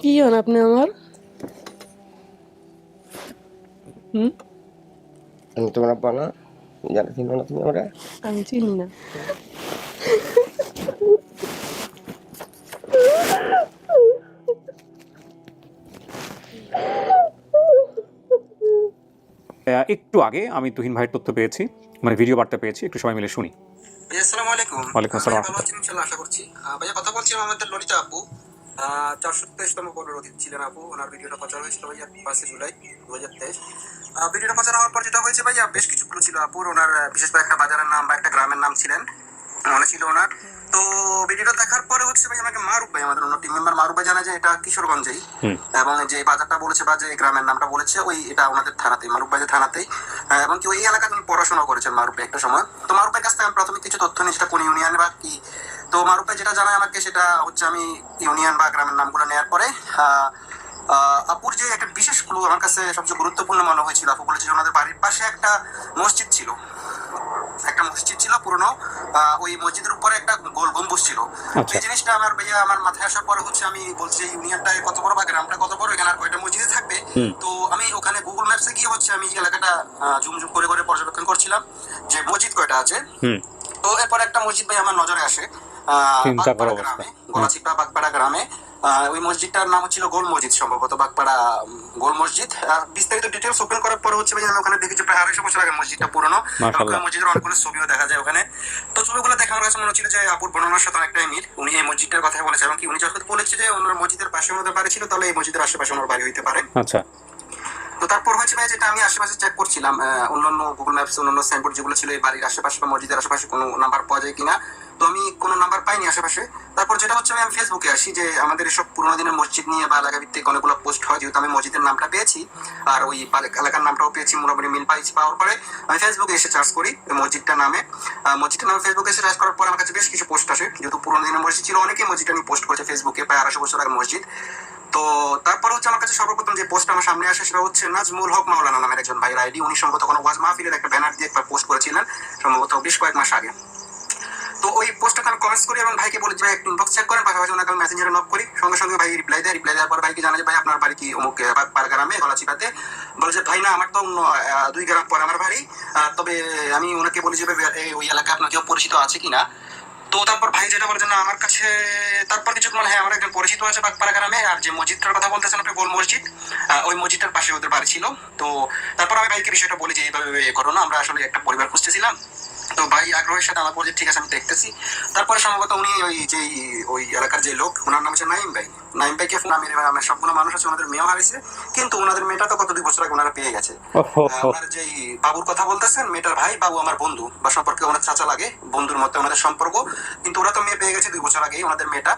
কি হন আপনি আমার? হুম? আমি তোমার আব্বা না? জানো চিনো না তুমি আমরা? আমি চিনি না। একটু আগে আমি তুহিন ভাইয়ের তথ্য পেয়েছি, মানে ভিডিও বার্তা পেয়েছি, একটু সবাই মিলে শুনি। ভাইয়া আসসালামু আলাইকুম। ওয়ালাইকুম আসসালাম ভাইয়া ওয়া ভালো রাহমাতুল্লাহ। আছেন ইনশাআল্লাহ, আশা করছি। ভাইয়া কথা বলছিলাম আমাদের ললিতা আপু 423তম পর্বের অতিথি ছিলেন আপু। ওনার ভিডিওটা প্রচার হয়েছিল ভাইয়া 5 জুলাই 2023। ভিডিওটা প্রচার হওয়ার পর যেটা হয়েছে ভাইয়া, বেশ কিছু ক্লু ছিল আপুর। ওনার বিশেষ করে একটা বাজারের নাম বা একটা গ্রামের নাম ছিলেন মনে ছিল ওনার। তো ভিডিওটা দেখার পরে হচ্ছে ভাই আমাকে মারুফ ভাই, আমাদের অন্য টিম মেম্বার মারুফ ভাই জানা যায় এটা কিশোরগঞ্জেই, এবং যে বাজারটা বলেছে বা যে গ্রামের নামটা বলেছে ওই এটা ওনাদের থানাতেই, মারুফ ভাইদের থানাতেই। এবং কি ওই এলাকায় তিনি পড়াশোনা করেছেন মারুফ ভাই একটা সময়। তো মারুফ ভাইয়ের কাছ থেকে আমি প্রাথমিক কিছু তথ্য নিই, সেটা কোন ইউনিয়ন বা কি। তো মারুফ ভাই যেটা জানায় আমাকে সেটা হচ্ছে, আমি ইউনিয়ন বা গ্রামের নামগুলো নেওয়ার পরে আপুর যে একটা বিশেষ ক্লু আমার কাছে সবচেয়ে গুরুত্বপূর্ণ মনে হয়েছিল, আপু বলেছে যে ওনাদের বাড়ির পাশে একটা মসজিদ ছিল, একটা মসজিদ ছিল পুরনো। ওই মসজিদের উপরে একটা গোল গম্বুজ ছিল। এই জিনিসটা আমার ভাইয়া আমার মাথায় আসার পরে হচ্ছে আমি বলছি ইউনিয়নটা কত বড় বা গ্রামটা কত বড়, এখানে আর কয়টা মসজিদে থাকবে। তো আমি ওখানে গুগল ম্যাপসে গিয়ে হচ্ছে আমি এলাকাটা জুম জুম করে করে পর্যবেক্ষণ করছিলাম যে মসজিদ কয়টা আছে। তো এরপর একটা মসজিদ ভাই আমার নজরে আসে বাগপাড়া গ্রামে, গলাচিপা বাগপাড়া গ্রামে। ওই মসজিদটার নাম হচ্ছিল গোল মসজিদ, সম্ভবত বাগপাড়া গোল মসজিদ। বিস্তারিত ডিটেলস ওপেন করার পর হচ্ছে ভাই আমি ওখানে দেখেছি প্রায় 250 বছর আগে মসজিদটা পুরনো। মসজিদের অনেকগুলো ছবিও দেখা যায় ওখানে। তো ছবিগুলো দেখে আমার কাছে মনে হচ্ছিল যে আপুর বর্ণনার সাথে অনেকটাই মিল। উনি এই মসজিদটার কথা বলেছে, এবং কি উনি যখন বলেছে যে ওনার মসজিদের পাশে ওনাদের বাড়ি ছিল, তাহলে এই মসজিদের আশেপাশে ওনার বাড়ি হইতে পারে। আচ্ছা। তো তারপর হচ্ছে ভাই যেটা আমি আশেপাশে চেক করছিলাম, অন্যান্য গুগল ম্যাপস অন্যান্য সাইনবোর্ড যেগুলো ছিল এই বাড়ির আশেপাশে বা মসজিদের আশেপাশে কোনো নাম্বার পাওয়া যায় কিনা। তো আমি কোনো নাম্বার পাইনি আশেপাশে। তারপর যেটা হচ্ছে আমি ফেসবুকে আসি, যে আমাদের এসব পুরোনো দিনের মসজিদ নিয়ে বা এলাকা ভিত্তিক অনেকগুলো পোস্ট হয়, যেহেতু আমি মসজিদের নামটা পেয়েছি আর ওই এলাকার নামটাও পেয়েছি, মোটামুটি মিল পাইছি। পাওয়ার পরে আমি ফেসবুকে এসে চার্জ করি মসজিদটার নামে। মসজিদটার নামে ফেসবুকে এসে চার্জ করার পর আমার কাছে বেশ কিছু পোস্ট আসে, যেহেতু পুরোনো দিনের মসজিদ ছিল অনেকেই মসজিদটা নিয়ে পোস্ট করেছে ফেসবুকে, প্রায় 250 বছর আগে মসজিদ। তো তারপর হচ্ছে আমার কাছে সর্বপ্রথম যে পোস্ট আমার সামনে আসে সেটা হচ্ছে নাজমুল হক মাওলানা নামের একজন ভাইয়ের আইডি। উনি সম্ভবত কোনো ওয়াজ মাহফিলের একটা ব্যানার দিয়ে একবার পোস্ট করেছিলেন, সম্ভবত বেশ কয়েক মাস আগে। তো ওই পোস্টটাকে আমি কমেন্টস করি এবং ভাইকে বলি যে ভাই একটু ইনবক্স চেক করেন, পাশাপাশি ওনাকে আমি মেসেঞ্জারে নক করি। সঙ্গে সঙ্গে ভাই রিপ্লাই দেওয়ার পর ভাইকে জানা যে ভাই আপনার বাড়ি কি অমুক বাগপাড়া গ্রামে গলাচিপাতে। বলে যে ভাই না, আমার তো 2 গ্রাম পরে আমার বাড়ি। তবে আমি ওনাকে বলি যে ওই এলাকায় আপনার কেউ পরিচিত আছে কিনা। তো তারপর ভাই যেটা বলে যে না আমার কাছে, তারপর কিছুক্ষণ হ্যাঁ আমার একজন পরিচিত আছে বাগপাড়া গ্রামে, আর যে মসজিদটার কথা বলতেছেন আপনি গোল মসজিদ, ওই মসজিদটার পাশে ওদের বাড়ি ছিল। তো তারপর আমি ভাইকে বিষয়টা বলি যে এইভাবে করো না, আমরা আসলে একটা পরিবার খুঁজতেছিলাম। তো ভাই আগ্রহের সাথে আমার বলছে ঠিক আছে আমি দেখতেছি। তারপরে সম্ভবত উনি ওই এলাকার যে লোক, ওনার নাম হচ্ছে নাইম ভাই। নাইম ভাইকে ফোন আমি সবগুলো মানুষ আছে, ওনাদের মেয়েও হারিয়েছে, কিন্তু ওনাদের মেয়েটা তো কত 2 বছর আগে ওনারা পেয়ে গেছে। ওনার যে বাবুর কথা বলতেছেন, মেয়েটার ভাই, বাবু আমার বন্ধু বা সম্পর্কে ওনার চাচা লাগে, বন্ধুর মতো ওনাদের সম্পর্ক। কিন্তু ওরা তো মেয়ে পেয়ে গেছে 2 বছর আগেই ওনাদের মেয়েটা।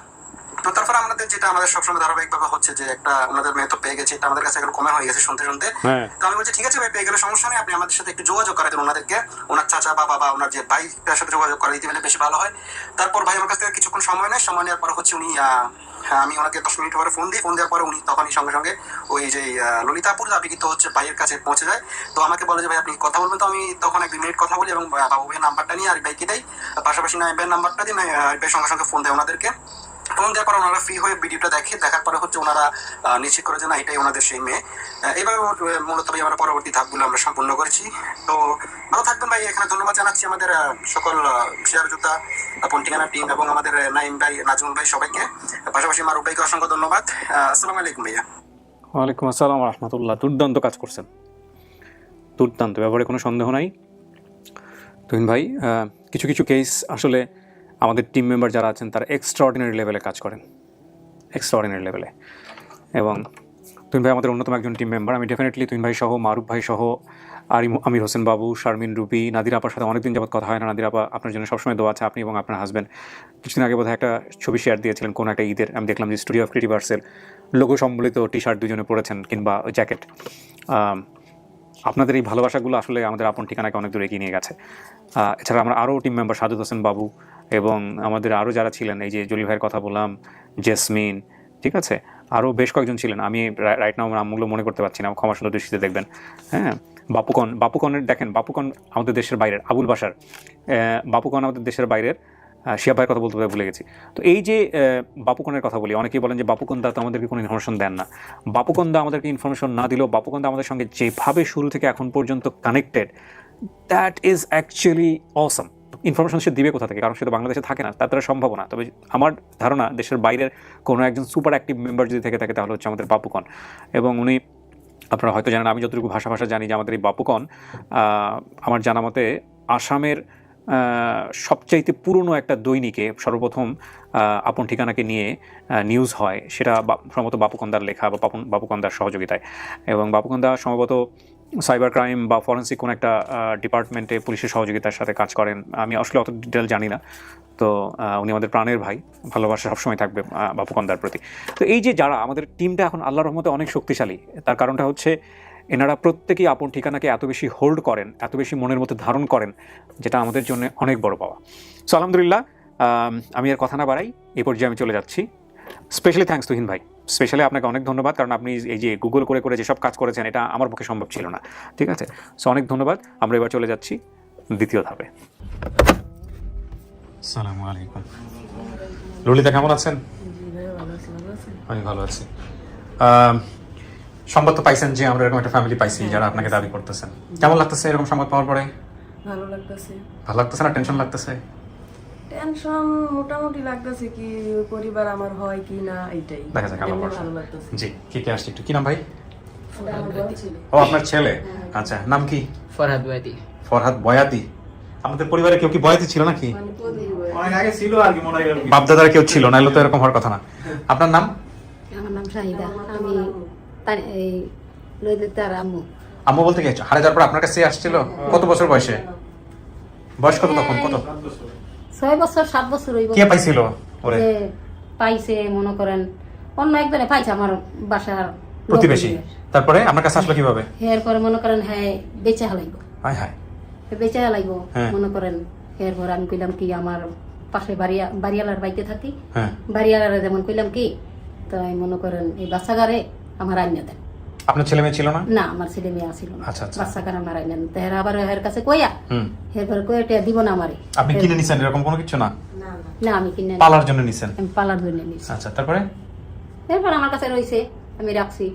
তো তারপর আমাদের যেটা আমাদের সবসময় ধারাবাহিক ভাবে হচ্ছে যে একটা ওনাদের মেয়ে তো পেয়ে গেছে, এটা আমাদের কাছে এখন কমে হয়ে গেছে শুনতে শুনতে। তো আমি বলছি ঠিক আছে ভাই, পেয়ে গেলে সমস্যা নেই, আপনি আমাদের সাথে একটু যোগাযোগ করে দেন ওনাদেরকে, ওনার চাচা বাবা বা ওনার যে ভাই তার সাথে যোগাযোগ করে দিতে পারলে বেশি ভালো হয়। তারপর ভাই আমার কাছ থেকে কিছুক্ষণ সময় নেয়, সময় নেওয়ার পর হচ্ছে উনি আমি ওনাকে 10 মিনিট পরে ফোন দেওয়ার পরে উনি তখনই সঙ্গে সঙ্গে ওই যে ললিতাপুর আপনি কিন্তু হচ্ছে ভাইয়ের কাছে পৌঁছে যায়। তো আমাকে বলে যে ভাই আপনি কথা বলবেন। তো আমি তখন 1-2 মিনিট কথা বলি এবং বাবু ভাইয়ের নাম্বারটা নিয়ে আর ভাইকে দেয়, পাশাপাশি নাইম ভাইয়ের নাম্বারটা দিই, ভাই সঙ্গে সঙ্গে ফোন দেয় ওনাদেরকে। ফোন দেওয়ার পর ওনারা ফ্রি হয়ে ভিডিওটা দেখার পরে হচ্ছে ওনারা নিশ্চিত করে যে না এটাই ওনাদের সেই মেয়ে। এইভাবে মূলত ভাই আমরা পরবর্তী ধাপগুলো আমরা সম্পূর্ণ করেছি। তো ভালো থাকবেন ভাই, এখানে ধন্যবাদ জানাচ্ছি আমাদের সকল শেয়ার জুতা পন্টিকানা টিম এবং আমাদের নাইম ভাই, নাজমুল ভাই সবাইকে, পাশাপাশি মারুফ ভাইকে অসংখ্য ধন্যবাদ। আসসালামু আলাইকুম ভাইয়া। ওয়ালাইকুম আসসালাম ওয়া রাহমাতুল্লাহ। দুর্দান্ত কাজ করছেন, দুর্দান্ত, ব্যাপারে কোনো সন্দেহ নাই। তুহিন ভাই কিছু কিছু কেস আসলে আমাদের টিম মেম্বার যারা আছেন তারা এক্সট্রাঅর্ডিনারি লেভেলে কাজ করেন, এক্সট্রাঅর্ডিনারি লেভেলে। এবং তুহিন ভাই আমাদের অন্যতম একজন টিম মেম্বার। আমি ডেফিনেটলি তুহিন ভাই সহ, মারুফ ভাই সহ, আমির হোসেন বাবু, শারমিন রুবি, নাদির আপার সাথে অনেকদিন যাবত কথা হয় না। নাদির আপা আপনার জন্য সবসময় দোয়া আছে, আপনি এবং আপনার হাজব্যান্ড কিছুদিন আগে বোধহয় একটা ছবি শেয়ার দিয়েছিলেন কোনো একটা ঈদের, আমি দেখলাম যে স্টুডিও অফ ক্রিয়েটিভ আর্টসের লোগো সম্বলিত টি-শার্ট দুজনে পরেছেন কিংবা জ্যাকেট। আপনাদের এই ভালোবাসাগুলো আসলে আমাদের আপন ঠিকানাকে অনেক দূর এগিয়ে নিয়ে গেছে। এছাড়া আমরা আরও টিম মেম্বার সাদুত হোসেন বাবু এবং আমাদের আরও যারা ছিলেন, এই যে জলিল ভাইয়ের কথা বললাম, জেসমিন, ঠিক আছে, আরও বেশ কয়েকজন ছিলেন, আমি রাইট নাও আমার নামগুলো মনে করতে পারছি না, ক্ষমা সুন্দর দৃষ্টিতে দেখবেন। হ্যাঁ, বাপুকনের দেখেন, বাপুকন আমাদের দেশের বাইরের, আবুল বাসার বাপুকন আমাদের দেশের বাইরের, শিয়া ভাইয়ের কথা বলতে ভুলে গেছি। তো এই যে বাপুকনের কথা বলি, অনেকেই বলেন যে বাপুকন্দা তো আমাদেরকে কোনো ইনফরমেশন দেন না। বাপুকন্দা আমাদেরকে ইনফরমেশন না দিলেও বাপুকন্দা আমাদের সঙ্গে যেভাবে শুরু থেকে এখন পর্যন্ত connected, that is actually awesome. Information সে দিবে কোথা থেকে, কারণ সে তো বাংলাদেশে থাকে না, তার দ্বারা সম্ভব না। তবে আমার ধারণা দেশের বাইরের কোনো একজন সুপার অ্যাক্টিভ মেম্বার যদি থেকে থাকে তাহলে হচ্ছে আমাদের বাপুকন। এবং উনি, আপনারা হয়তো জানেন, আমি যতটুকু ভাষা জানি যে আমাদের এই বাপুকন আমার জানা মতে আসামের সবচাইতে পুরনো একটা দৈনিকে সর্বপ্রথম আপন ঠিকানাকে নিয়ে নিউজ হয়, সেটা সম্ভবত বাপুকন্দার লেখা বা বাপুকন্দার সহযোগিতায়। এবং বাপুকন্দা সম্ভবত সাইবার ক্রাইম বা ফরেন্সিক কোনো একটা ডিপার্টমেন্টে পুলিশের সহযোগিতার সাথে কাজ করেন। আমি আসলে অত ডিটেল জানি না। তো উনি আমাদের প্রাণের ভাই, ভালোবাসা সবসময় থাকবে বাপুকন্দার প্রতি। তো এই যে যারা আমাদের টিমটা এখন আল্লাহর রহমতে অনেক শক্তিশালী, তার কারণটা হচ্ছে এনারা প্রত্যেকেই আপন ঠিকানাকে এত বেশি হোল্ড করেন, এত বেশি মনের মধ্যে ধারণ করেন, যেটা আমাদের জন্য অনেক বড় পাওয়া। সো আলহামদুলিল্লাহ, আমি আর কথা না বাড়াই, এই পর্যায়ে আমি চলে যাচ্ছি। স্পেশালি থ্যাঙ্কস তুহিন ভাই, স্পেশালি আপনাকে অনেক ধন্যবাদ, কারণ আপনি এই যে গুগল করে যেসব কাজ করেছেন এটা আমার পক্ষে সম্ভব ছিল না। ঠিক আছে, সো অনেক ধন্যবাদ। আমরা এবার চলে যাচ্ছি দ্বিতীয় ধাপে। আসসালামু আলাইকুম। ললিতা কেমন আছেন? আমি ভালো আছি। সংবাদ তো পাইছেন যে আমরা এরকম একটা ফ্যামিলি পাইছি যারা আপনাকে দাবি করতেছেন। কেমন লাগতেছে এরকম সংবাদ পাওয়ার পরে? ভালো লাগতেছে। ভালো লাগতেছে না টেনশন লাগতেছে? টেনশন মোটামুটি লাগতেছে, কি পরিবার আমার হয় কি না এটাই দেখা যাক। ভালো লাগতেছে। জি, কে আসছে একটু? কি নাম ভাই? ও আপনার ছেলে? আচ্ছা, নাম কি? ফরহাদ বয়াতি। ফরহাদ বয়াতি। আমাদের পরিবারে কেউ কি বয়াতি ছিল নাকি? অনেক আগে ছিল আর কি, মনে হয় বাপ দাদার কেউ ছিল না, এলো তো এরকম হওয়ার কথা না। আপনার নাম? আমার নাম শাহিদা। আমি এই ললিতার আম্মু। আম্মু বলতে গেছো হারে যাওয়ার পর আপনার কাছে আসছিল? কত বছর বয়সে? বয়স কত তখন? কত? 6 বছর 7 বছর হইব। কে পাইছিল ওরে? যে পাইছে মনে করেন অন্য একজনে পাইছে, আমার বাসার প্রতিবেশী। তারপরে আমার কাছে আসলো কিভাবে? এরপরে মনে করেন হ্যাঁ বেচে হালাইব। হায় হায়। বেচে হালাইব হ্যাঁ। মনে করেন। এরপর আমি কইলাম কি আমার পাশে বাড়িওয়ালার বাড়িতে থাকি, হ্যাঁ। বাড়িওয়ালারা যেমন কইলাম কি, তো আমি মনে করেন এই বাচ্চাগারে আমার আইনা দেন। আপনার ছেলে মেয়ে ছিল না? না, আমার ছেলে মেয়ে আসিল না। আচ্ছা, আচ্ছা। বাচ্চাগারে আমার আইনা দেন। তার আবার এর কাছে কইয়া এরপরে কইটা দিব না আমারে। আপনি কিনে নিছেন এরকম কোনো কিছু না? না, আমি কিনে না। পালার জন্য নিছেন? আমি পালার জন্য নিছি। আচ্ছা, তারপরে? এরপর আমার কাছে রইছে, আমি রাখছি।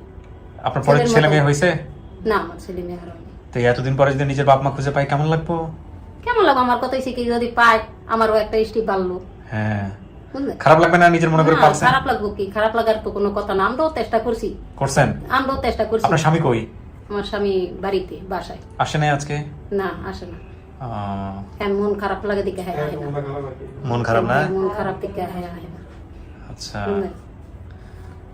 আপনার পরে ছেলে মেয়ে হয়েছে? না, আমার ছেলে মেয়ে আর হয়নি। তো এতদিন পরে যদি নিজের বাপ মা খুঁজে পাই কেমন লাগবো? কেমন লাগবে? আমার কথা হইছে কি, যদি পায় আমারও একটা স্টিক বাড়লো। হ্যাঁ, বুঝলেন? খারাপ লাগবে না নিজের মনে করে না, পালছেন? খারাপ লাগবো কি? খারাপ লাগার তো কোনো কথা না। আমরাও চেষ্টা করছি। করছেন? আমরাও চেষ্টা করছি। আপনার স্বামী কই? আমার স্বামী বাড়িতে, বাসায়। আসে নাই আজকে? না, আসে না। মন খারাপ লাগে দিকে হ্যাঁ আহে না। মন খারাপ না? মন খারাপ দিকে হ্যাঁ আহে না। আচ্ছা, বুঝলেন?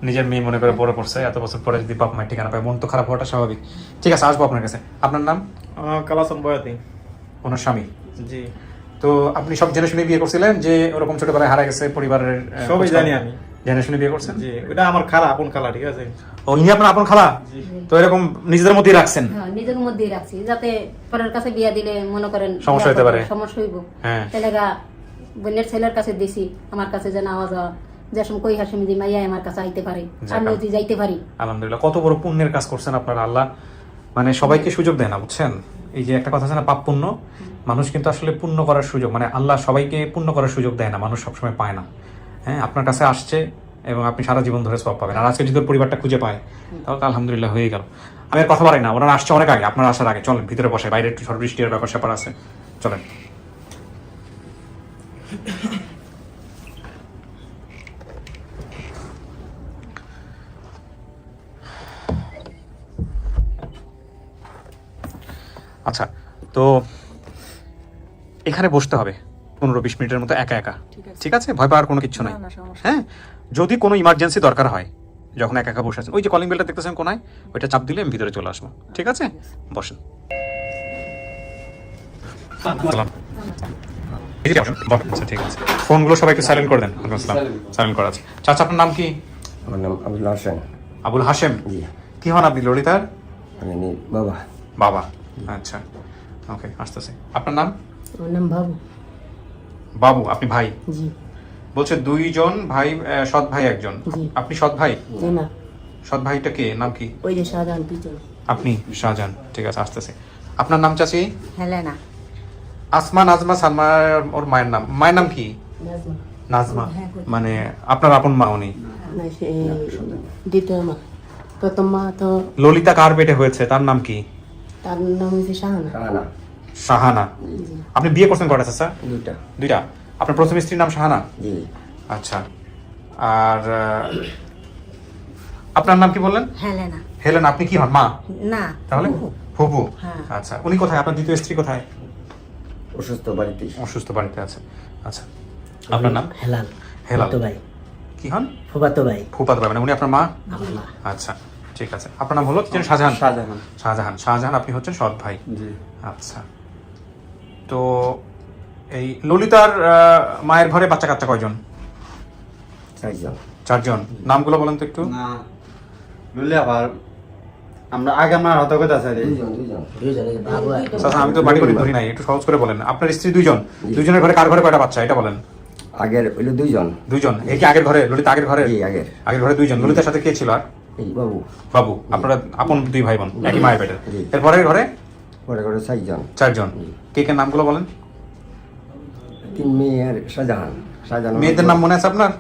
নিজের মেয়ে মনে করে বড় করছে, এত বছর পরে যদি বাপ মায়ের ঠিকানা পায় মন তো খারাপ হওয়াটা স্বাভাবিক। ঠিক আছে, আসবো আপনার কাছে। আপনার নাম? কালাসন বয়াতি। ওনার স্বামী? জি। তো আপনি সব জেনে শুনে বিয়ে করছিলেন যে ওরকম ছোটবেলায় হারা গেছে পরিবারের? সবই জানি আমি। জেনে শুনে বিয়ে করছেন? জি, ওটা আমার খালা, আপন খালা। ঠিক আছে। ও, ইনি আপনার আপন খালা? তো এরকম নিজেদের মধ্যেই রাখছেন? হ্যাঁ, নিজের মধ্যেই রাখছি, যাতে পরের কাছে বিয়া দিলে মনে করেন সমস্যা হতে পারে। সমস্যা হইব। হ্যাঁ। তেলেগা বোনের ছেলের কাছে দিছি, আমার কাছে যেন আওয়াজ হয়, যে সময় কই হাসিম যে মাইয়া আমার কাছে আইতে পারে, আমিও যে যাইতে পারি। আলহামদুলিল্লাহ, কত বড় পুণ্যের কাজ করছেন আপনারা। আল্লাহ মানে সবাইকে সুযোগ দেয় না, বুঝছেন? এই যে একটা কথা আছে না, পাপ পুণ্য। মানুষ কিন্তু আসলে পুণ্য করার সুযোগ, মানে আল্লাহ সবাইকে পুণ্য করার সুযোগ দেয় না, মানুষ সবসময় পায় না। হ্যাঁ, আপনার কাছে আসছে এবং আপনি সারা জীবন ধরে সওয়াব পাবেন। আর আজকে যদি পরিবারটা খুঁজে পায় তাহলে তো আলহামদুলিল্লাহ হয়ে গেল। আমি আর কথা বাড়াই না, ওনারা আসছে অনেক আগে, আপনারা আসার আগে। চলেন ভিতরে বসে, বাইরে একটু ঝড় বৃষ্টির ব্যাপার স্যাপার আছে, চলেন। আচ্ছা, তো এখানে বসতে হবে 15-20 মিনিটের মতো একা একা। ঠিক আছে, ভয় পাওয়ার কোনো কিছু নাই। হ্যাঁ, যদি কোনো ইমার্জেন্সি দরকার হয়, যখন একা একা বসে আছেন, ওই যে কলিং বেলটা দেখতেছেন কোনায়, ওইটা চাপ দিলে আমি ভিতরে চলে আসবো। ঠিক আছে, বসেন। আচ্ছা, ঠিক আছে, ফোনগুলো সবাই একটু সাইলেন্ট করে দেন। সাইলেন্ট করা আছে। চাচা, আপনার নাম কি? আমার নাম আবুল হাসান। আবুল হাশেম। জি। কি হন আপনি? ললিতার আমি বাবা। বাবা। আচ্ছা, ওকে, আসতেছে। আপনার নাম? আমার নাম বাবু। বাবু। আপনি ভাই? জি। বলছে 2 জন ভাই, সৎ ভাই একজন। জি। আপনি সৎ ভাই? জি না, সৎ ভাইটা কে? নাম কি? ওই যে শাহজাহান পিছন। আপনি শাহজাহান। ঠিক আছে, আসতেছে। আপনার নাম চাচি? হেলেনা। আসমা, নাজমা, সালমা ওর মায়ের নাম কি? নাজমা। মানে আপনার আপন মা উনি? দ্বিতীয় মা। প্রথম মা তো ললিতা কার পেটে হয়েছে, তার নাম কি? তার নাম হচ্ছে শাহানা। শাহানা। শাহানা। আপনি বিয়ে করছেন কয়টা চাচা? দুইটা। দুইটা। আপনার প্রথম স্ত্রীর নাম শাহানা? জি। আচ্ছা। আর আপনার নাম কি বললেন? হেলেনা। হেলেন। আপনি কি হন, মা? না তাহলে ফুপু। হ্যাঁ। আচ্ছা, উনি কোথায়? আপনার দ্বিতীয় স্ত্রী কোথায়? অসুস্থ বাড়িতে। অসুস্থ বাড়িতে আছে। আচ্ছা, আপনার নাম? হেলাল। হেলাল। ফুফাতো ভাই। কি হন? ফুফাতো ভাই। ফুফাতো ভাই, মানে উনি আপনার মা? আমার মা। আচ্ছা, ঠিক আছে। আপনার নাম হলো কি যেন? শাহজাহান। শাহজাহান। শাহজাহান। শাহজাহান, আপনি হচ্ছেন সৎ ভাই। জি। আচ্ছা, তো এই ললিতার মায়ের ঘরে বাচ্চা কাচ্চা কয়জন? 4 জন। 4 জন। নামগুলো বলেন তো একটু। না বুঝলে আবার আমরা আগে আমার হত কথা আছে রে। 2 জন 2 জন। দুইজনে বাবু আর আচ্ছা, আমি তো বাড়ি বাড়ি ধরি নাই, একটু সহজ করে বলেন। আপনার স্ত্রী 2 জন, 2 জনের ঘরে কার ঘরে কয়টা বাচ্চা এটা বলেন। আগের হইলো 2 জন। 2 জন। এই কি আগের ঘরে? ললিতা আগের ঘরে? জি, আগের। আগের ঘরে 2 জন। ললিতার সাথে কে ছিল আর? এই বাবু। বাবু। আপনারা আপন 2 ভাই বোন, একই মায়ের পেটের। জি। এরপরের ঘরে পরে করে 4 জন। 4 জন। কে কে নামগুলো বলেন। 3 মেয়ে আর শাহজাহান। শাহজাহান। মেয়েদের নাম মনে আছে আপনার?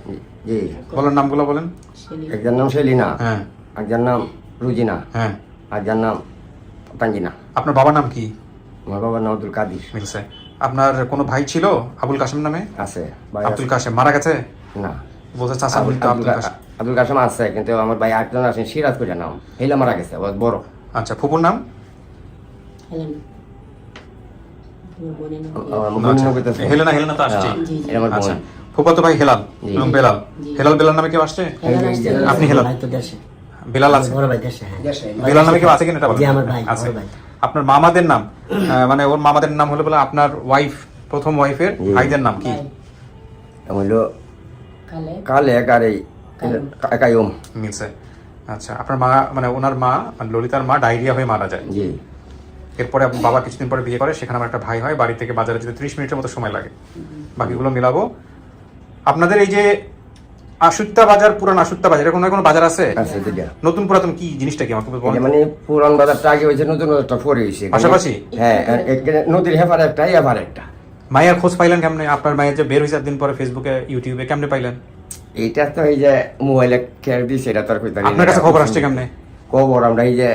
জি। বলেন নামগুলো বলেন। একজন নাম সেলিনা। হ্যাঁ। একজন নাম রুজিনা। হ্যাঁ। একজন নাম তানজিনা। আপনার বাবার নাম কি? আমার বাবার নাম আব্দুল কাদির। মিলছে। আপনার কোনো ভাই ছিল আবুল কাসেম নামে? আছে। ভাই আব্দুল কাসেম মারা গেছে? না। বলছে চাচা বলি তো আব্দুল কাসেম। আব্দুল কাসেম আছে, কিন্তু আমার ভাই একজন আছেন সিরাজ করে নাম, হেলা মারা গেছে, বড়। আচ্ছা, ফুপুর নাম? হেলেনা। তোমার বোনের নাম কি? আমার বোনের নাম কইতাছে। হেলেনা। হেলেনা তো আসছে। জি, জি। এটা আমার আচ্ছা, বোন। ফুপাতো ভাই হেলাল জি। এবং বেলাল। হেলাল বেলাল নামে কেউ আসছে? হেলেনা আসছে। আপনি হেলাল। ভাই তো দেশে। বেলাল আছে? বড় ভাই দেশে। হ্যাঁ। বেলাল নামে কেউ আছে কিনা এটা বলেন। জি, আমার ভাই, আছে। বড় ভাই। আপনার মামাদের নাম, মানে ওর মামাদের নাম হলো বলে আপনার ওয়াইফ, প্রথম ওয়াইফের জি। ভাইদের নাম কি? হইলো কালে কালে আর এই কায়ুম। মিলছে। আচ্ছা, আপনার মা মানে ওনার মা মানে ললিতার মা ডায়রিয়া হয়ে মারা যায়। জি। এরপরে বাবা কিছুদিন পরে বিয়ে করে, সেখানে আমার একটা ভাই হয়। বাড়ি থেকে বাজারে যেতে 30 মিনিটের মতো সময় লাগে। বাকিগুলো মিলাবো। আপনাদের এই যে আশুত্তা বাজার, পুরান আশুত্তা বাজার, এরকম কোনো বাজার আছে? আছে দুইটা। নতুন পুরাতন কি জিনিসটা কি আমাকে এটা বলেন। মানে পুরান বাজারটা আগে হয়েছে, নতুন বাজারটা পরে হয়েছে। পাশাপাশি? হ্যাঁ, এখানে নদীর হেফার একটা, এফার একটা। মায়ের খোঁজ পাইলেন কেমনে? আপনার মায়ের যে বের হয়েছে একদিন পরে ফেসবুকে ইউটিউবে, কেমনে পাইলেন? এইটা তো এই যে মোবাইলে খেয়াল দিই, সেটা তো আর কইতে পারি না। আপনার কাছে খবর আসছে কেমনে? খবর আমরা এই যে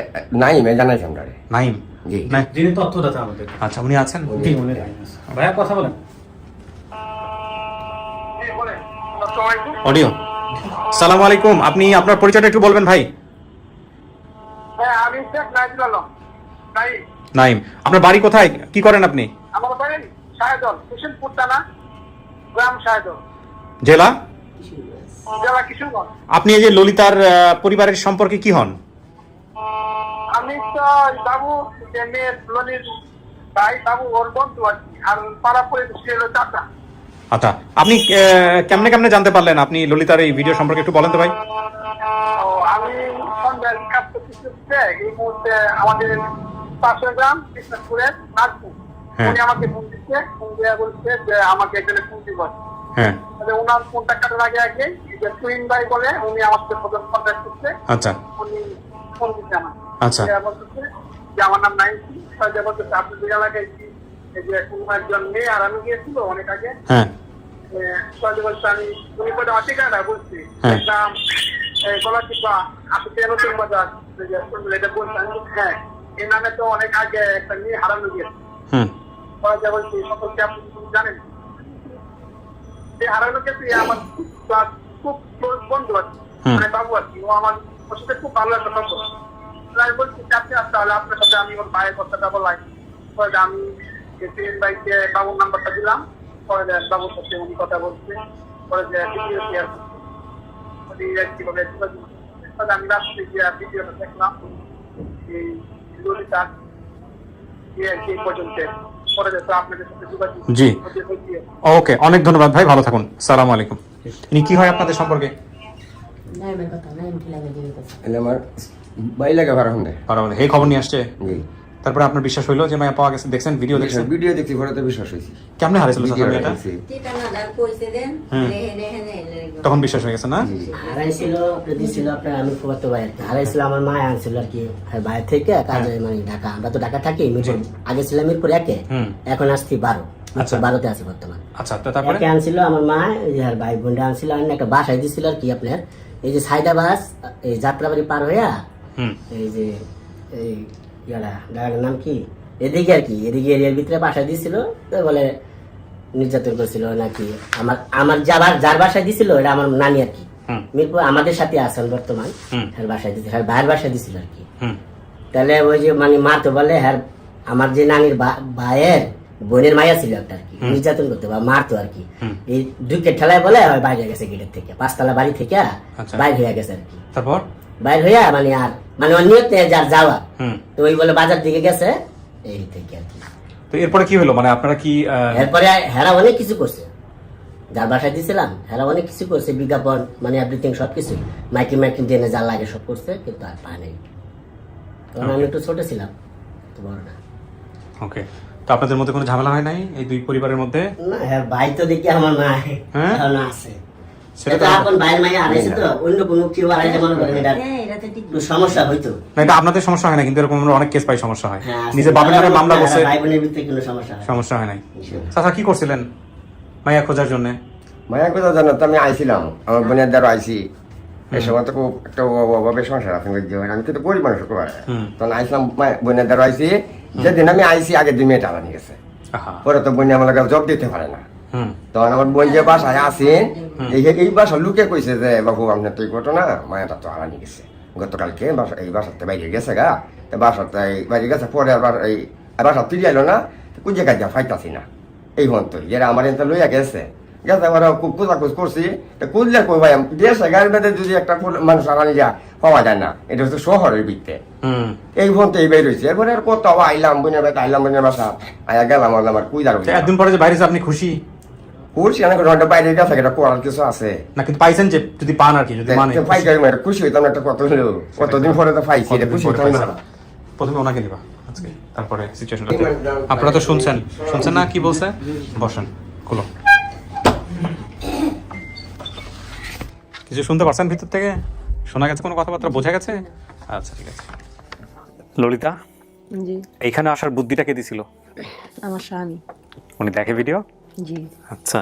নাইমে জানাইছি আমরা। নাইম। জি। না। যিনি তথ্যদাতা আমাদের। আচ্ছা, উনি আছেন? ভাইয়া কথা বলেন। অডিও। সালাম আলাইকুম। আপনি আপনার পরিচয়টা একটু বলবেন ভাই। হ্যাঁ, আমি শেখ নাইজুল আলম। নাইম। আপনার বাড়ি কোথায়, কি করেন আপনি? আমার বাড়ি শাহেদল, কিশোরপুর থানা, গ্রাম শাহেদল, জেলা? জেলা কিশোরগঞ্জ। আপনি এই যে ললিতার পরিবারের সম্পর্কে কি হন? আমি তো বাবু যে মেয়ের লনির ভাই, বাবু ওর বন্ধু আর কি, আর পাড়া পরিবেশী হলো চাচা। আচ্ছা, আপনি কেমনে কেমনে জানতে পারলেন আপনি ললিতার এই ভিডিও সম্পর্কে একটু বলেন তো ভাই। তো আমি সন্ধ্যায় কাজ করতে এই মুহূর্তে আমাদের পাশের গ্রাম কৃষ্ণপুরের নাগপুর, হ্যাঁ। উনি আমাকে ফোন দিচ্ছে, ফোন দিয়ে বলছে যে আমাকে এখানে ফোন দিব। হ্যাঁ। ওনার ফোনটা কাটার আগে যে তুইন ভাই বলে উনি আমার সাথে প্রথম কন্ট্যাক্ট করছে। আচ্ছা। উনি ফোন দিচ্ছে আমার। আচ্ছা। বলতেছে যে আমার নাম নাইনটি, বলতেছে আপনি দুই এলাকায় কি এই যে কোনো একজন মেয়ে আর আমি গিয়েছিল অনেক আগে। হ্যাঁ। বলছে আমি উনি বলে আমার ঠিকানা বলছি, হ্যাঁ। নাম গলাচিপা, আসলে নতুন বাজার, এটা বলছে। আমি বলছি, হ্যাঁ, এই নামে তো অনেক আগে একটা মেয়ে হারানো গিয়েছে। হুম। বলছি সকলকে আপনি জানেন যে হারানো গেছে আমার খুব ক্লোজ বন্ধু আছে, মানে বাবু আর কি। ও আমার ওর সাথে খুব ভালো একটা সম্পর্ক। আমি বলছি আপনি তাহলে আপনার সাথে আমি ওর ভাইয়ের কথাটা বলাই। পরে আমি ভাইকে বাবুর নাম্বারটা দিলাম। পরে বাবুর সাথে উনি কথা বলছে। পরে যে ভিডিও শেয়ার করছে, কিভাবে আমি রাস্তায় গিয়ে ভিডিওটা দেখলাম এই ললিতার এই পর্যন্ত। পরে যে আপনাদের সাথে যোগাযোগ জি। হয়েছে। ওকে, অনেক ধন্যবাদ ভাই, ভালো থাকুন। সালাম আলাইকুম। ইনি কি হয় আপনাদের সম্পর্কে? নাইমের কথা নাইম ঠিলাকে দিয়ে গেছে। এলে আমার ভাই লাগে ভাড়া হন্দে। এই খবর নিয়ে আসছে? জি। তারপরে আপনার বিশ্বাস হইলো যে মায়া পাওয়া গেছে, দেখছেন ভিডিও দেখছেন? ভিডিও দেখছি পরে তো বিশ্বাস হয়েছি। কেমনে হারাইছিল চাচা ভিডিও মেয়েটা? দেখছি। তখন বিশ্বাস হয়ে গেছে না? হারাইছিল দিছিল আপনার আমি ফুয়াতো ভাই হারাইছিল আমার মা আনছিল আর কি বাইরে থেকে কাজে মানে ঢাকা, আমরা তো ঢাকা থাকি মিরপুর, আগে ছিলাম মিরপুর 1-এ, এখন আসছি 12, আচ্ছা 12তে আছি বর্তমান। আচ্ছা, তো তারপরে 1-এ আনছিল আমার মা, আর ভাই বোনরা আনছিল, আর একটা বাসায় দিছিল আর কি আপনার এই যে সাইদাবাস এই যাত্রাবাড়ি পার হইয়া এই যে এই ইয়ারা জায়গাটার নাম কি এদিকে আর কি, এদিকে এরিয়ার ভিতরে বাসায় দিছিল, তো বলে নির্যাতন করছিল নাকি। আমার যার বাসায় দিছিল এটা আমার নানি আর কি, মিরপুর আমাদের সাথে আছেন বর্তমান, হ্যাঁ বাসায় দিছিল, হ্যাঁ ভাইয়ের বাসায় দিছিল আর কি। তাহলে ওই যে মানে মা তো বলে হ্যাঁ আমার যে নানির ভাইয়ের বোনের মায়া ছিল একটা আর কি, নির্যাতন করতে বা মারতো আর কি। এই ঢুকে ঠেলায় বলে বাইরে গেছে গেটের থেকে, 5তলা বাড়ি থেকে বাইরে হয়ে গেছে আর কি। তারপর বাইর হইয়া মানে আর মানে অনিয়ত যার যাওয়া, তো ওই বলে বাজার দিকে গেছে এই থেকে আর কি। তো এরপরে কি হলো, মানে আপনারা কি এরপরে হেরা অনেক কিছু করছে, যার বাসায় দিয়েছিলাম হেরা অনেক কিছু করছে, বিজ্ঞাপন মানে এভরিথিং সবকিছু মাইকিং জেনে যা লাগে সব করছে, কিন্তু আর পায় নাই, কারণ আমি একটু ছোট ছিলাম, তো বড় না। ওকে, তো আপনাদের মধ্যে কোনো ঝামেলা হয় নাই এই দুই পরিবারের মধ্যে? না হ্যাঁ ভাই তো দেখি আমার নাই, হ্যাঁ এখন আছে, সেটা এটা এখন ভাইয়ের মাইয়া হারাইছে, তো অন্য কোনো কেউ হারাইছে মনে করেন এটা একটু সমস্যা হইতো না। এটা আপনাদের সমস্যা হয় না, কিন্তু এরকম আমরা অনেক কেস পাই সমস্যা হয়। হ্যাঁ, নিজে বাবার নামে মামলা করছে, ভাই বোনের ভিতরে কোনো সমস্যা হয় না। সমস্যা হয় নাই। চাচা কি করছিলেন মাইয়া খোঁজার জন্য? মায়া কথা জানো তো, আমি আইছিলাম আমার বোনের দ্বারা আইসি, এই সময় তো খুব একটা অভাবে সংসার আছে, আমি কিন্তু গরিব মানুষ করে, তখন আইসলাম বোনের দ্বারা আইসি। যেদিন আমি আইসি আগের দিন মেয়েটা আলানি গেছে, পরে তো বোন আমার জব দিতে পারে না, তখন আমার বোন যে বাসায় আসেন এই বাসা লুকে কইছে যে বাবু আপনার তো এই ঘটনা, মায়াটা তো হারানি গেছে গতকালকে, এই বাসাতে বাইরে গেছে গা, বাসাতে বাইরে গেছে, পরে আবার এই বাসা ফিরে এলো না, কুজে কাজা ফাইতাছি না, এই হন তো যারা আমার এতে লইয়া গেছে গেছে, আমরা খুব খোঁজাখোঁজ করছি, খুঁজলে কই ভাই দেশে গাড়ির মধ্যে যদি একটা মানুষ হারানি যা পাওয়া যায় না, এটা হচ্ছে শহরের ভিত্তে, এই ফোন তো এই বের হয়েছে। এরপরে আর কত আইলাম বোনের বাড়িতে, আইলাম বোনের বাসা, আয়া গেলাম আমার কুইদার একদিন পরে যে বাইরে আপনি খুশি? খুশি অনেক ঘন্টা বাইরে গেছে, এটা করার কিছু আছে না, কিন্তু পাইছেন যে যদি পান আর কি, যদি মানে খুশি হইতাম একটা, কতদিন পরে তো পাইছি, এটা খুশি হইতাম না। প্রথমে ওনাকে নিবা আজকে, তারপরে সিচুয়েশনটা আপনারা তো শুনছেন না কি বলছে? বসেন, খুলো। কিছু শুনতে পারছেন ভিতর থেকে? শোনা গেছে কোনো কথাবার্তা? বোঝা গেছে? আচ্ছা ঠিক আছে। ললিতা, জি এইখানে আসার বুদ্ধিটা কে দিছিল? আমার স্বামী। উনি দেখে ভিডিও? জি আচ্ছা,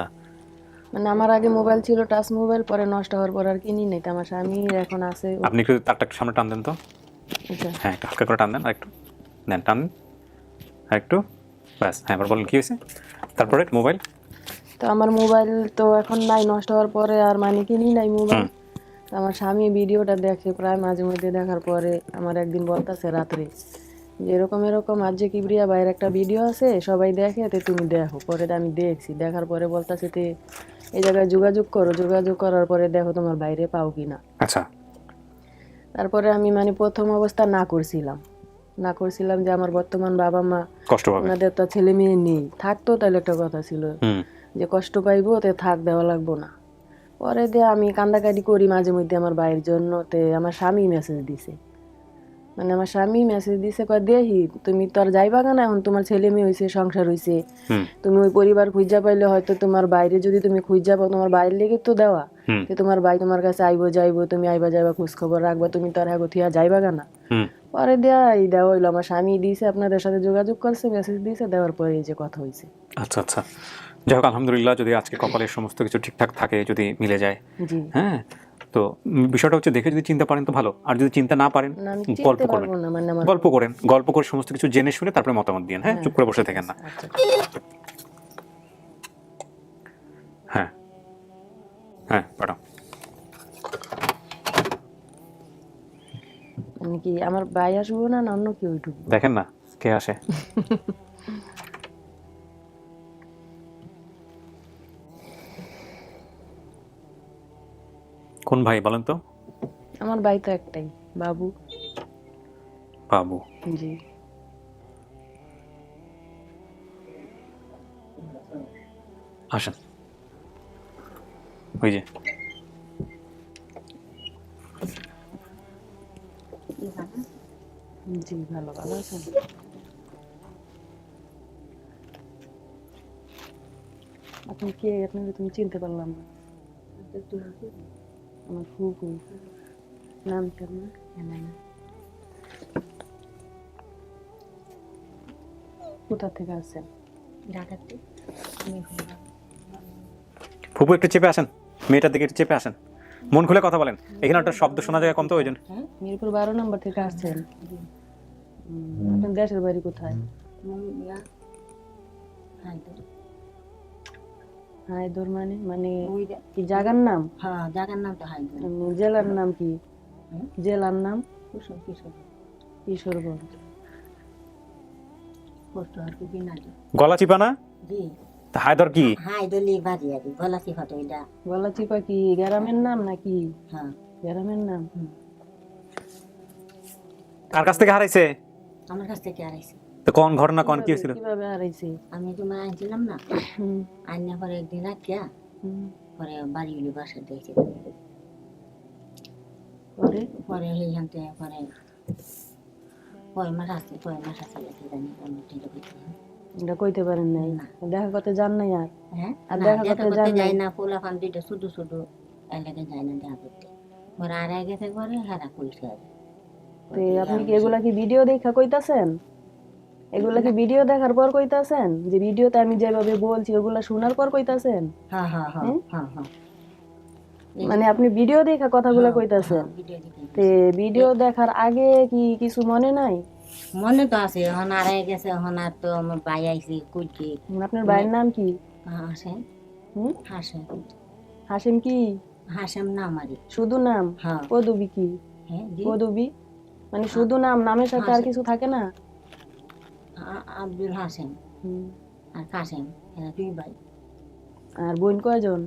মানে আমার আগে মোবাইল ছিল টাচ মোবাইল, পরে নষ্ট হওয়ার পর আর কিনি নাই, তো আমার স্বামী এখন আছে। আপনি একটু তারটা একটু সামনে টান দেন তো। আচ্ছা হ্যাঁ, একটু হালকা করে টান দেন, আর একটু দেন, টান আর একটু, ব্যাস। হ্যাঁ, এবার বলেন কি হয়েছে তারপরে? মোবাইল তো আমার মোবাইল তো এখন নাই, নষ্ট হওয়ার পরে আর মানে কিনি নাই মোবাইল। আমার স্বামী ভিডিওটা দেখে প্রায় মাঝে মধ্যে, দেখার পরে আমার একদিন বলতেছে রাত্রে যে এরকম আজ যে কিবরিয়া ভাইয়ের একটা ভিডিও আছে, সবাই দেখে, তো তুমি দেখো। পরে আমি দেখছি, দেখার পরে বলতেছে তে এই জায়গায় যোগাযোগ করো, যোগাযোগ করার পরে দেখো তোমার বাইরে পাও কিনা। আচ্ছা, তারপরে আমি মানে প্রথম অবস্থা না করছিলাম যে আমার বর্তমান বাবা মা কষ্ট পাবে, ওনাদের তো ছেলে মেয়ে নেই, থাকতো তাহলে একটা কথা ছিল যে কষ্ট পাইবো, তে থাক দেওয়া লাগবো না। পরে দিয়ে আমি কান্দাকাটি করি মাঝে মধ্যে আমার ভাইয়ের জন্য, তে আমার স্বামী মেসেজ দিছে, কয় দেখি তুমি তো আর যাইবা না, এখন তোমার ছেলে মেয়ে হয়েছে, সংসার হয়েছে, তুমি ওই পরিবার খুঁজা পাইলে হয়তো তোমার বাইরে যদি তুমি খুঁজা পাও, তোমার বাইরের লেগে তো দেওয়া, যে তোমার ভাই তোমার কাছে আইবো যাইবো, তুমি আইবা যাইবা খোঁজ খবর রাখবা, তুমি তো আর হ্যাঁ থিয়া যাইবা না। পরে দেওয়া হইলো, আমার স্বামী দিয়েছে, আপনাদের সাথে যোগাযোগ করছে, মেসেজ দিয়েছে, দেওয়ার পরে এই যে কথা হয়েছে। আচ্ছা আচ্ছা, যাই হোক আলহামদুলিল্লাহ, যদি আজকে কপালের সমস্ত কিছু ঠিকঠাক থাকে, যদি মিলে যায়, জি হ্যাঁ, তো বিষয়টা হচ্ছে দেখে যদি চিন্তা পারেন তো ভালো, আর যদি চিন্তা না পারেন গল্প করে সমস্ত কিছু জেনে শুনে তারপরে মতামত দিন। হ্যাঁ, চুপ করে বসে থাকেন না। হ্যাঁ হ্যাঁ, পাঠাও। কি আমার ভাই আসবো না অন্য কেউ ঢুকবে? দেখেন না কে আসে। কোন ভাই বলেন তো? আমার ভাই তো একটাই, বাবু। বাবু, জি আসেন। ওই যে জি, ভালো আছেন? আপনি কে? আপনাকে তুমি চিনতে পারলাম না। আমার ফুপু। নাম কেমন? কোথা থেকে আসছেন? ঢাকাতে ফুপু একটু চেপে আসেন, মেয়েটার দিকে একটু চেপে আসেন, মন খুলে কথা বলেন। এখানে একটা শব্দ শোনা যায় কম, তো ওই জন্য। মিরপুর 12 নম্বর থেকে আসছেন। আপনার দেশের বাড়ি কোথায়? হায়দর মানে মানে কি জায়গার নাম? হ্যাঁ জায়গার নাম তো হাইদুর। জেলার নাম কি? জেলার নাম কিশোরগঞ্জ। পোস্ট আর কি বিনালি। গলা চিপা না? জি তা হায়দর কি? হাইদলি বাড়ি আর কি গলাচি ফটো এটা। গলাচিপা কি গ্রামের নাম নাকি? হ্যাঁ গ্রামের নাম। কার কাছ থেকে হারাইছে? আমার কাছ থেকে আড়াইছে। তো কোন ঘটনা, কোন কি হয়েছিল? কিভাবে হারাইছে? আমি তোমার আনছিলাম না, আইনা পরে একদিন রাখিয়া পরে বাড়ি হলি বাসা দিয়েছি। পরে পরে সেইখান থেকে পরে কয় মাস আছে জানি আমি ঠিক করতে। এটা কইতে পারেন নাই? দেখা করতে যান নাই আর? হ্যাঁ আর না, দেখা দেখা করতে করতে যান যাই নাই? না, পোলা ফান দুইটা শুধু শুধু এলাকা যায় না দেখা করতে। পরে আর গেছে পরে হারা কইছে আর তো আপনি কি এগুলা কি ভিডিও দেখা কইতাছেন? এগুলা কি ভিডিও দেখার পর কইতাছেন? যে ভিডিওতে আমি যেভাবে বলছি ওগুলা শোনার পর কইতাছেন? হ্যাঁ হ্যাঁ হ্যাঁ হ্যাঁ হ্যাঁ মানে আপনি ভিডিও দেখা কথাগুলা কইতাছেন? ভিডিও দেখে তে ভিডিও দেখার আগে কি কিছু মনে নাই? মনে তো আছে, এখন আর গেছে, এখন আর তো আমার ভাই আইসি কুইটি আপনার ভাইয়ের নাম কি? হাসেম। হাসেম হাসিম কি? হাসেম নাম আরই শুধু নাম? হ্যাঁ পদবী কি? হ্যাঁ জি পদবী মানে শুধু নাম, নামের সাথে আর কিছু থাকে না? আব্দুল হাসেম আর কাসেম, এরা দুই ভাই। আর বোন কয়জন?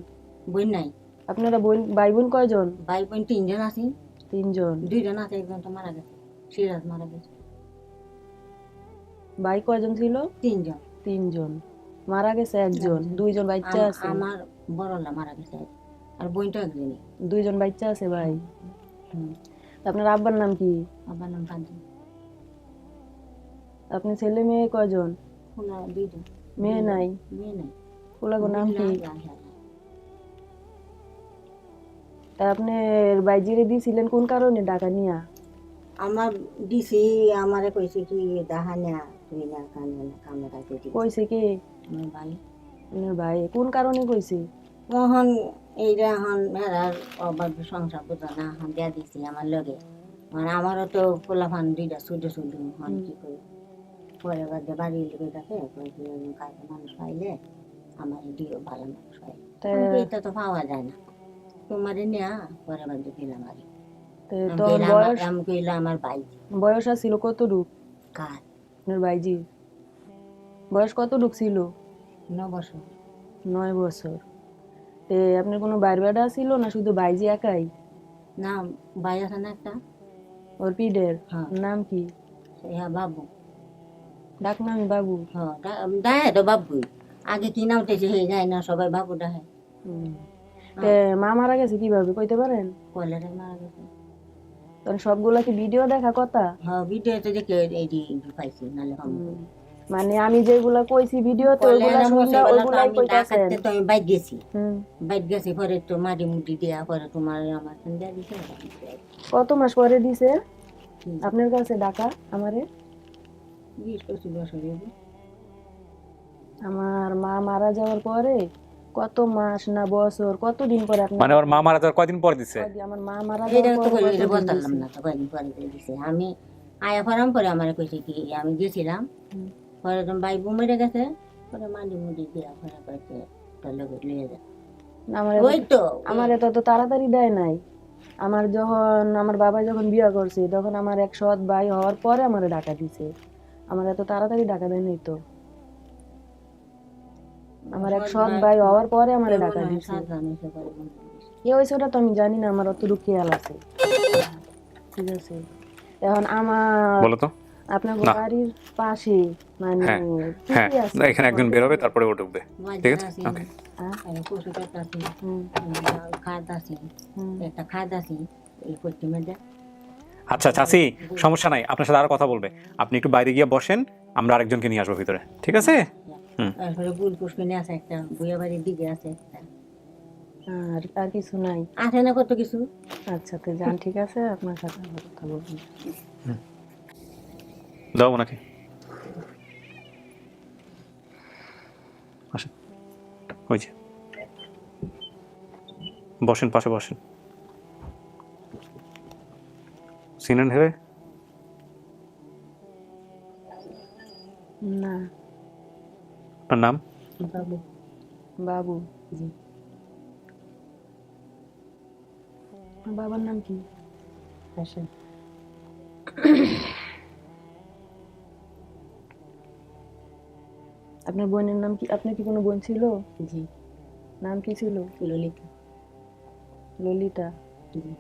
বোন নাই। আপনারা বোন ভাই বোন কয়জন? ভাই বোন 3 জন আছি। 3 জন। 2 জন আছে, একজন তো মারা গেছে, সিরাজ মারা গেছে। ভাই কয়জন ছিল? 3 জন। 3 জন মারা গেছে, একজন। 2 জন বাচ্চা আছে? আমার বড়লা মারা গেছে, আর বোনটা একজনই। 2 জন বাচ্চা আছে ভাই। তা আপনার আব্বার নাম কি? আব্বার নাম কাজী। আপনি ছেলে মেয়ে কয়জন? ওনা 2 জন। মেয়ে নাই? মেয়ে নাই। ওলাগো নাম কি? তা আপনি বাইজিরে দিছিলেন কোন কারণে টাকা নিয়া? আমার দিছি, আমারে কইছে কি দাহানা তুই না কামে রাখতে দিছি। কইছে কি? আমার ভাই। আপনার ভাই কোন কারণে কইছে? তখন এইটা এখন মেয়েরার অভাব সংসার বোঝা না, এখন দিয়া দিছি আমার লগে। মানে আমারও তো পোলাফান 2টা ছোট ছোট, এখন কি করি। পরে বাদে বাড়ি লেগে থাকে, কাজে মানুষ পাইলে আমার দিও ভালো মানুষ হয়। এটা তো পাওয়া যায় না। তোমারে নেয়া পরে বাদে দিলাম আর তোর বয়স? আমি কইলাম আমার ভাই। বয়স ছিল কতটুক? কার? আপনার ভাইজি বয়স কতটুক ছিল? 9 বছর। 9 বছর। তে আপনার কোনো বাইর বেড়া ছিল না শুধু ভাইজি একাই? না, ভাই আছে না একটা। ওর পিডের নাম কি? হ্যাঁ বাবু। ডাক নামই বাবু? হ্যাঁ ডাহে তো বাবুই। আগে কি নাম উঠেছে হে যায় না, সবাই বাবু ডাহে। তে মা মারা গেছে কিভাবে কইতে পারেন? কলেরায় মারা গেছে। তাহলে সবগুলা কি ভিডিও দেখা কথা? হ্যাঁ ভিডিওতে দেখে এই পাইছি, নালে মানে আমি যেগুলা কইছি ভিডিওতে ওইগুলা শুনলা ওইগুলাই কইতাছেন? তো আমি বাইক গেছি। বাইক গেছি পরে তো মাটি মুটি দেয়া পরে তোমার আমার সন্ধ্যা দিছে। কত মাস পরে দিছে আপনার কাছে টাকা? আমারে 20-25 বছর হইবে। আমার মা মারা যাওয়ার পরে কত মাস না বছর কতদিন পরে আপনি? মানে ওর মা মারা যাওয়ার কয়দিন পর দিছে? আমার মা মারা এটা যাওয়ার তো পরে কইলে বলতাম না, তো কয়দিন পরে দিছে। আমি আয়া ফরাম পরে আমারে কইছে কি আমি গেছিলাম, পরে তো ভাই বউ মরে গেছে, পরে মাটি মুটি দেয়া পরে কইছে তোর লগে নিয়ে যা। ওই তো আমার এত তাড়াতাড়ি দেয় নাই। আমার যখন আমার বাবা যখন বিয়ে করছে তখন আমার এক সৎ ভাই হওয়ার পরে আমার টাকা দিছে। আমার এত তাড়াতাড়ি টাকা দেয় নাই তো। আমার এক সৎ ভাই হওয়ার পরে আমার টাকা দিছে। কি হয়েছে ওটা তো আমি জানি না, আমার অত খেয়াল আছে। ঠিক আছে, এখন আমার বলো তো আপনার বাড়ির পাশে মানে হ্যাঁ এখানে একজন বের হবে, তারপরে ও ঢুকবে। ঠিক আছে, ওকে। একটা খাদ আছে এই পশ্চিমে। আচ্ছা চাচি, সমস্যা নাই, আপনার সাথে আরো কথা বলবে। আপনি একটু বাইরে গিয়ে বসেন, আমরা আরেকজনকে নিয়ে আসবো ভিতরে। ঠিক আছে? তারপরে গুল পুষ্পিনে আছে একটা, বুয়া বাড়ির দিকে আছে একটা, আর আর কিছু নাই? আছে না কত কিছু। আচ্ছা, তো যান, ঠিক আছে, আপনার সাথে আবার কথা বলবো। দাও ওনাকে, আসেন, ওই যে বসেন, পাশে বসেন। চিনেন হেরে? না। আপনার নাম? বাবু। বাবু? জি। বাবার নাম কি? আসেন। আপনার বোনের নাম কি? আপনার কি কোনো বোন ছিল? জি। নাম কি ছিল? ললিতা। ললিতা? জি।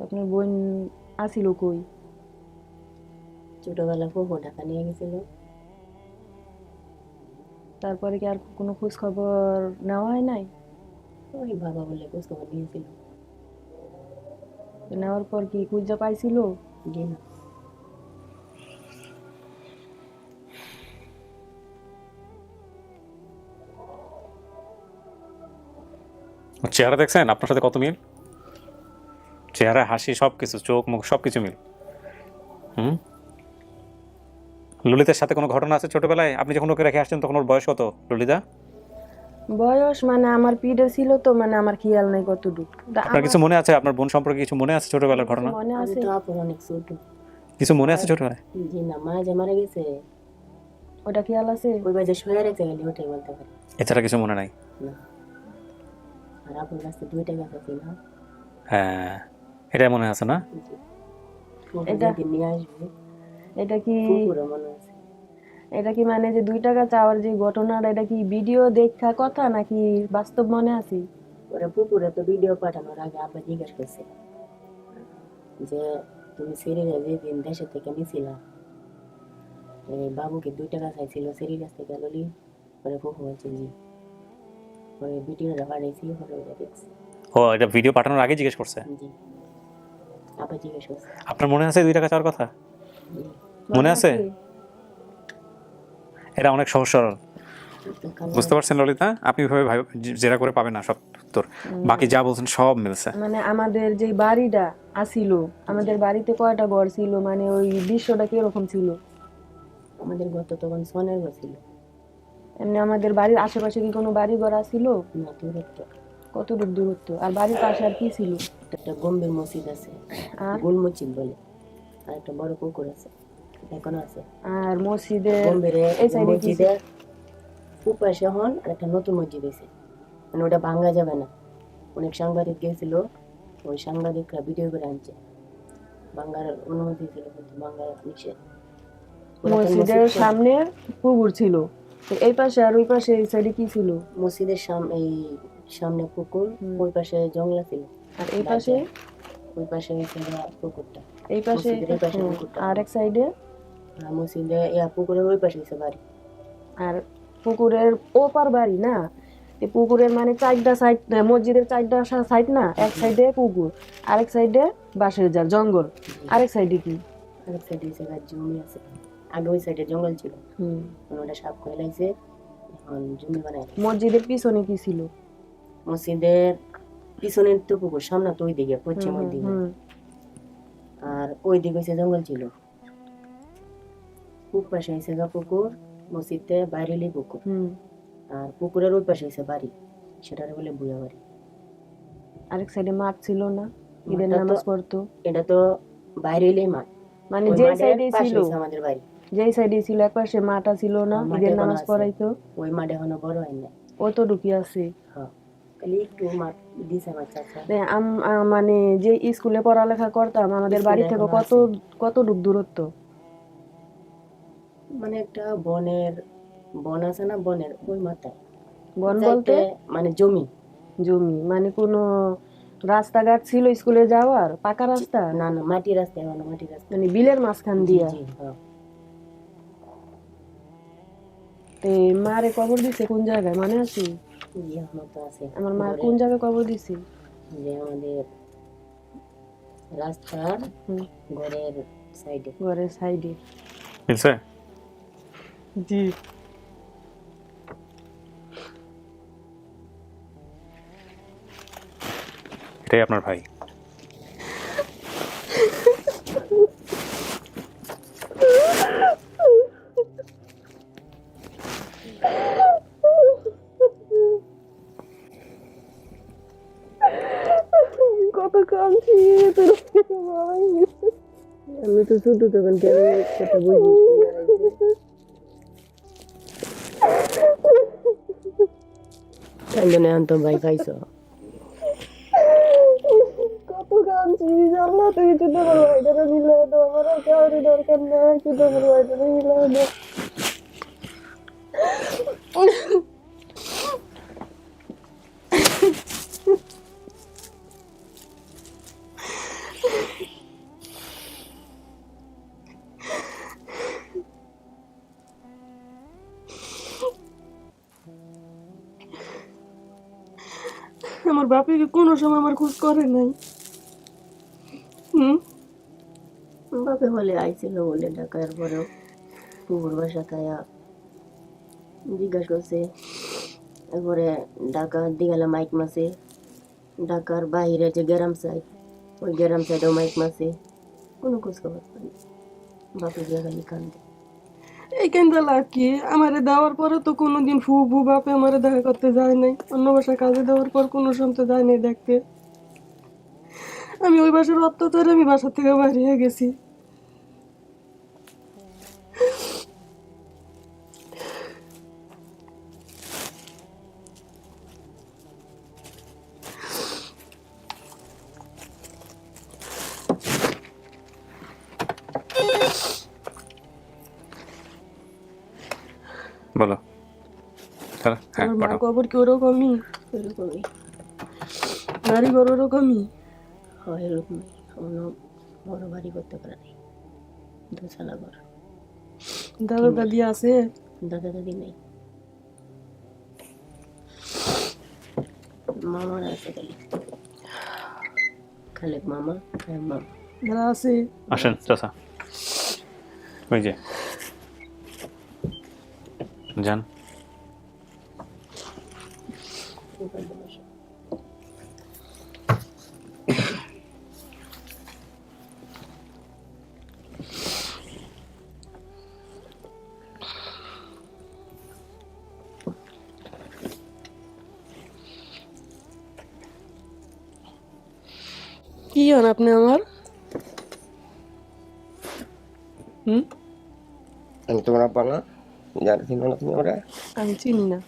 আপনার বোন আসিল কই? ছোটবেলা ফুফু ঢাকা নিয়ে গেছিল। তারপরে কি আর কোনো খোঁজ খবর নেওয়া হয় নাই? ওই বাবা বলে খোঁজ খবর নিয়েছিল। তো নেওয়ার পর কি খুঁজে পাইছিল? জি না। চেহারা দেখছেন আপনার সাথে কত মিল? চেহারা, হাসি, সবকিছু, চোখ মুখ সবকিছু মিল। ললিতার সাথে কোনো ঘটনা আছে ছোটবেলায়? আপনি যখন ওকে রেখে আসছেন তখন ওর বয়স কত ললিতা? বয়স মানে আমার পিঠে ছিল তো, মানে আমার খেয়াল নাই কতটুকু। আপনার কিছু মনে আছে? আপনার বোন সম্পর্কে কিছু মনে আছে ছোটবেলার ঘটনা? মনে আমি আছে? তো আপুর অনেক ছোট। কিছু মনে আছে ছোটবেলায়? জি না, মা যে মারা গেছে ওটা খেয়াল আছে? ওই বাজে শুয়ে রেখে গেলে ওটাই বলতে পারি এছাড়া কিছু মনে নাই? না। আর আপুর কাছে 2টা গাছ আছে না? হ্যাঁ, এটাই মনে আছে না? জি। ফুফু এটা- যেদিন নিয়ে আসবে এটা কি ফুফুরও মনে আছে। এটা কি মানে যে 2 টাকা চাওয়ার যে ঘটনাটা, এটা কি ভিডিও দেখা কথা নাকি বাস্তব মনে আছে? ওরা পুকুরে তো ভিডিও পাঠানোর আগে আব্বা জিজ্ঞেস করছে যে তুমি সিরিজে যেদিন দেশে থেকে নিছিলা এই বাবুকে 2 টাকা চাইছিল সিরিজ থেকে ললি, পরে ফুফু বলছে জি, পরে ভিডিওটা পাঠাইছি, পরে ওটা দেখছি। ও, এটা ভিডিও পাঠানোর আগে জিজ্ঞেস করছে? জি। আব্বা জিজ্ঞেস করছে। আপনার মনে আছে 2 টাকা চাওয়ার কথা? জি। মনে আছে? এটা অনেক সহজ সরল, বুঝতে পারছেন ললিতা? আপনি এভাবে জেরা করে পাবেন না সব উত্তর, বাকি যা বলছেন সব মিলছে। মানে আমাদের যে বাড়িটা আসিল, আমাদের বাড়িতে কয়টা ঘর ছিল, মানে ওই দৃশ্যটা কিরকম ছিল? আমাদের গত তখন সোনের ঘর ছিল এমনি আমাদের বাড়ির আশেপাশে কি কোনো বাড়ি ঘর আছিল? না, দূরত্ব। কতটুকু দূরত্ব? আর বাড়ির পাশে আর কি ছিল? একটা গম্ভীর মসজিদ আছে, আর গোল মসজিদ বলে, আর একটা বড় পুকুর আছে, এখনো আছে। আর মসজিদের গম্ভীরে এই সাইডে কি ছিল? মসজিদের উপাশে হন আর একটা নতুন মসজিদ হয়েছে, মানে ওটা ভাঙ্গা যাবে না। অনেক সাংবাদিক গেছিল, ওই সাংবাদিকরা ভিডিও করে আনছে। ভাঙ্গার অনুমতি ছিল কিন্তু ভাঙ্গার নিষেধ। মসজিদের সামনে পুকুর ছিল, তো এই পাশে আর ওই পাশে এই সাইডে কি ছিল? মসজিদের এই সামনে পুকুর, ওই পাশে জঙ্গলা ছিল। আর এই পাশে? ওই পাশে হয়েছে পুকুরটা, এই পাশে? মসজিদের এই পাশে পুকুরটা। আর এক সাইডে? আর মসজিদে পুকুরের ওই পাশে হয়েছে বাড়ি। আর পুকুরের ওপার বাড়ি না? এই পুকুরের মানে 4টা সাইড, মসজিদের 4টা সাইড না? এক সাইডে পুকুর, আরেক সাইডে বাঁশের ঝাড় জঙ্গল, আরেক সাইডে কি? আরেক সাইডে হয়েছে জমি আছে। আগে ওই সাইডে জঙ্গল ছিল, ওটা সাফ করে লাইছে, এখন জমি বানায়। মসজিদের পিছনে কি ছিল? মসজিদের পিছনের তো পুকুর, সামনে তো ওই দিকে পশ্চিমের দিকে, আর ওই দিকে হচ্ছে জঙ্গল ছিল। পূব পাশে হয়েছে পুকুর, মসজিদে বাইরেলি পুকুর, আর পুকুরের ওই পাশে হয়েছে বাড়ি, সেটারে বলে বুয়া বাড়ি। আরেক সাইডে মাঠ ছিল না? ঈদের নামাজ পড়তো? এটা তো বাইরেলি মাঠ, মানে যে সাইডে ছিল আমাদের বাড়ি, যেই সাইডে ছিল এক পাশে মাঠা ছিল না? ঈদের নামাজ পড়াইতো? ওই মাঠে এখনো বড় হয় না। ও তো ঢুকি আছে। হ্যাঁ, খালি একটু মাঠ দিছে আমার চাচা। মানে যে স্কুলে পড়ালেখা করতাম, আমাদের বাড়ি থেকে কতটুক দূরত্ব? মানে একটা বন আছে না, বনের ওই মাথায়। বন বলতে? মানে জমি। মানে কোনো রাস্তাঘাট ছিল স্কুলে যাওয়ার? পাকা রাস্তা? না না, মাটির রাস্তা, এখনো মাটির রাস্তা, মানে বিলের মাঝখান দিয়া? মারে কবর দিছে কোন জায়গায় মনে আছে? আমার মা কোন জায়গায় কবর দিছে? যে আমাদের রাস্তার ঘরের সাইডে। মিলছে? জি। এটাই আপনার ভাই? কত কাঁদছি, আমি তো ছোট তখন কেমন কথা বুঝি। কান্দনে আনতো ভাই খাইছো, কত কাঁদছি জানলা, তুই ছোট বড় ভাইটারে মিলে দাও, আমার আর কাউরি দরকার নাই, ছোট বড় ভাইটারে মিলে দাও। আমার বাপে কি কোনো সময় আমার খোঁজ করে নাই? বাপে হলে আইছিল বলে ঢাকার পরেও পুকুর বাসা খায়া জিজ্ঞাসা করছে, তারপরে ঢাকা দিঘালা মাইক মাসে, ঢাকার বাহিরে যে গ্রাম সাইড, ওই গ্রাম সাইডেও মাইক মাসে, কোনো খোঁজ খবর পাই বাপে গিয়ে খালি কান্দে। এই কেন্দ্র লাভ কি? আমারে দেওয়ার পরে তো কোনোদিন ফু বাপে আমারে দেখা করতে যায় নাই, অন্য বাসায় কাজে দেওয়ার পর কোনো সময় যায় নাই দেখতে। আমি ওই বাসার অত্যাচারে আমি বাসা থেকে বাইরে গেছি। বলো। হ্যাঁ, আমার মা পাঠাও। কবর কি ওরকমই? এরকমই নারী ঘর ওরকমই হয়, এরকমই। কোনো বড় বাড়ি করতে পারে নাই, দোতলা ঘর। দাদা দাদি আছে? দাদা দাদি নেই, মামার আছে খালি, খালেক মামা আর মামা যারা আছে। আসেন চাচা, ওই যে যান। কি হন আপনি আমার? আমি তোমার আব্বা না, জানি চিনো না তুমি আমরা? আমি চিনি না।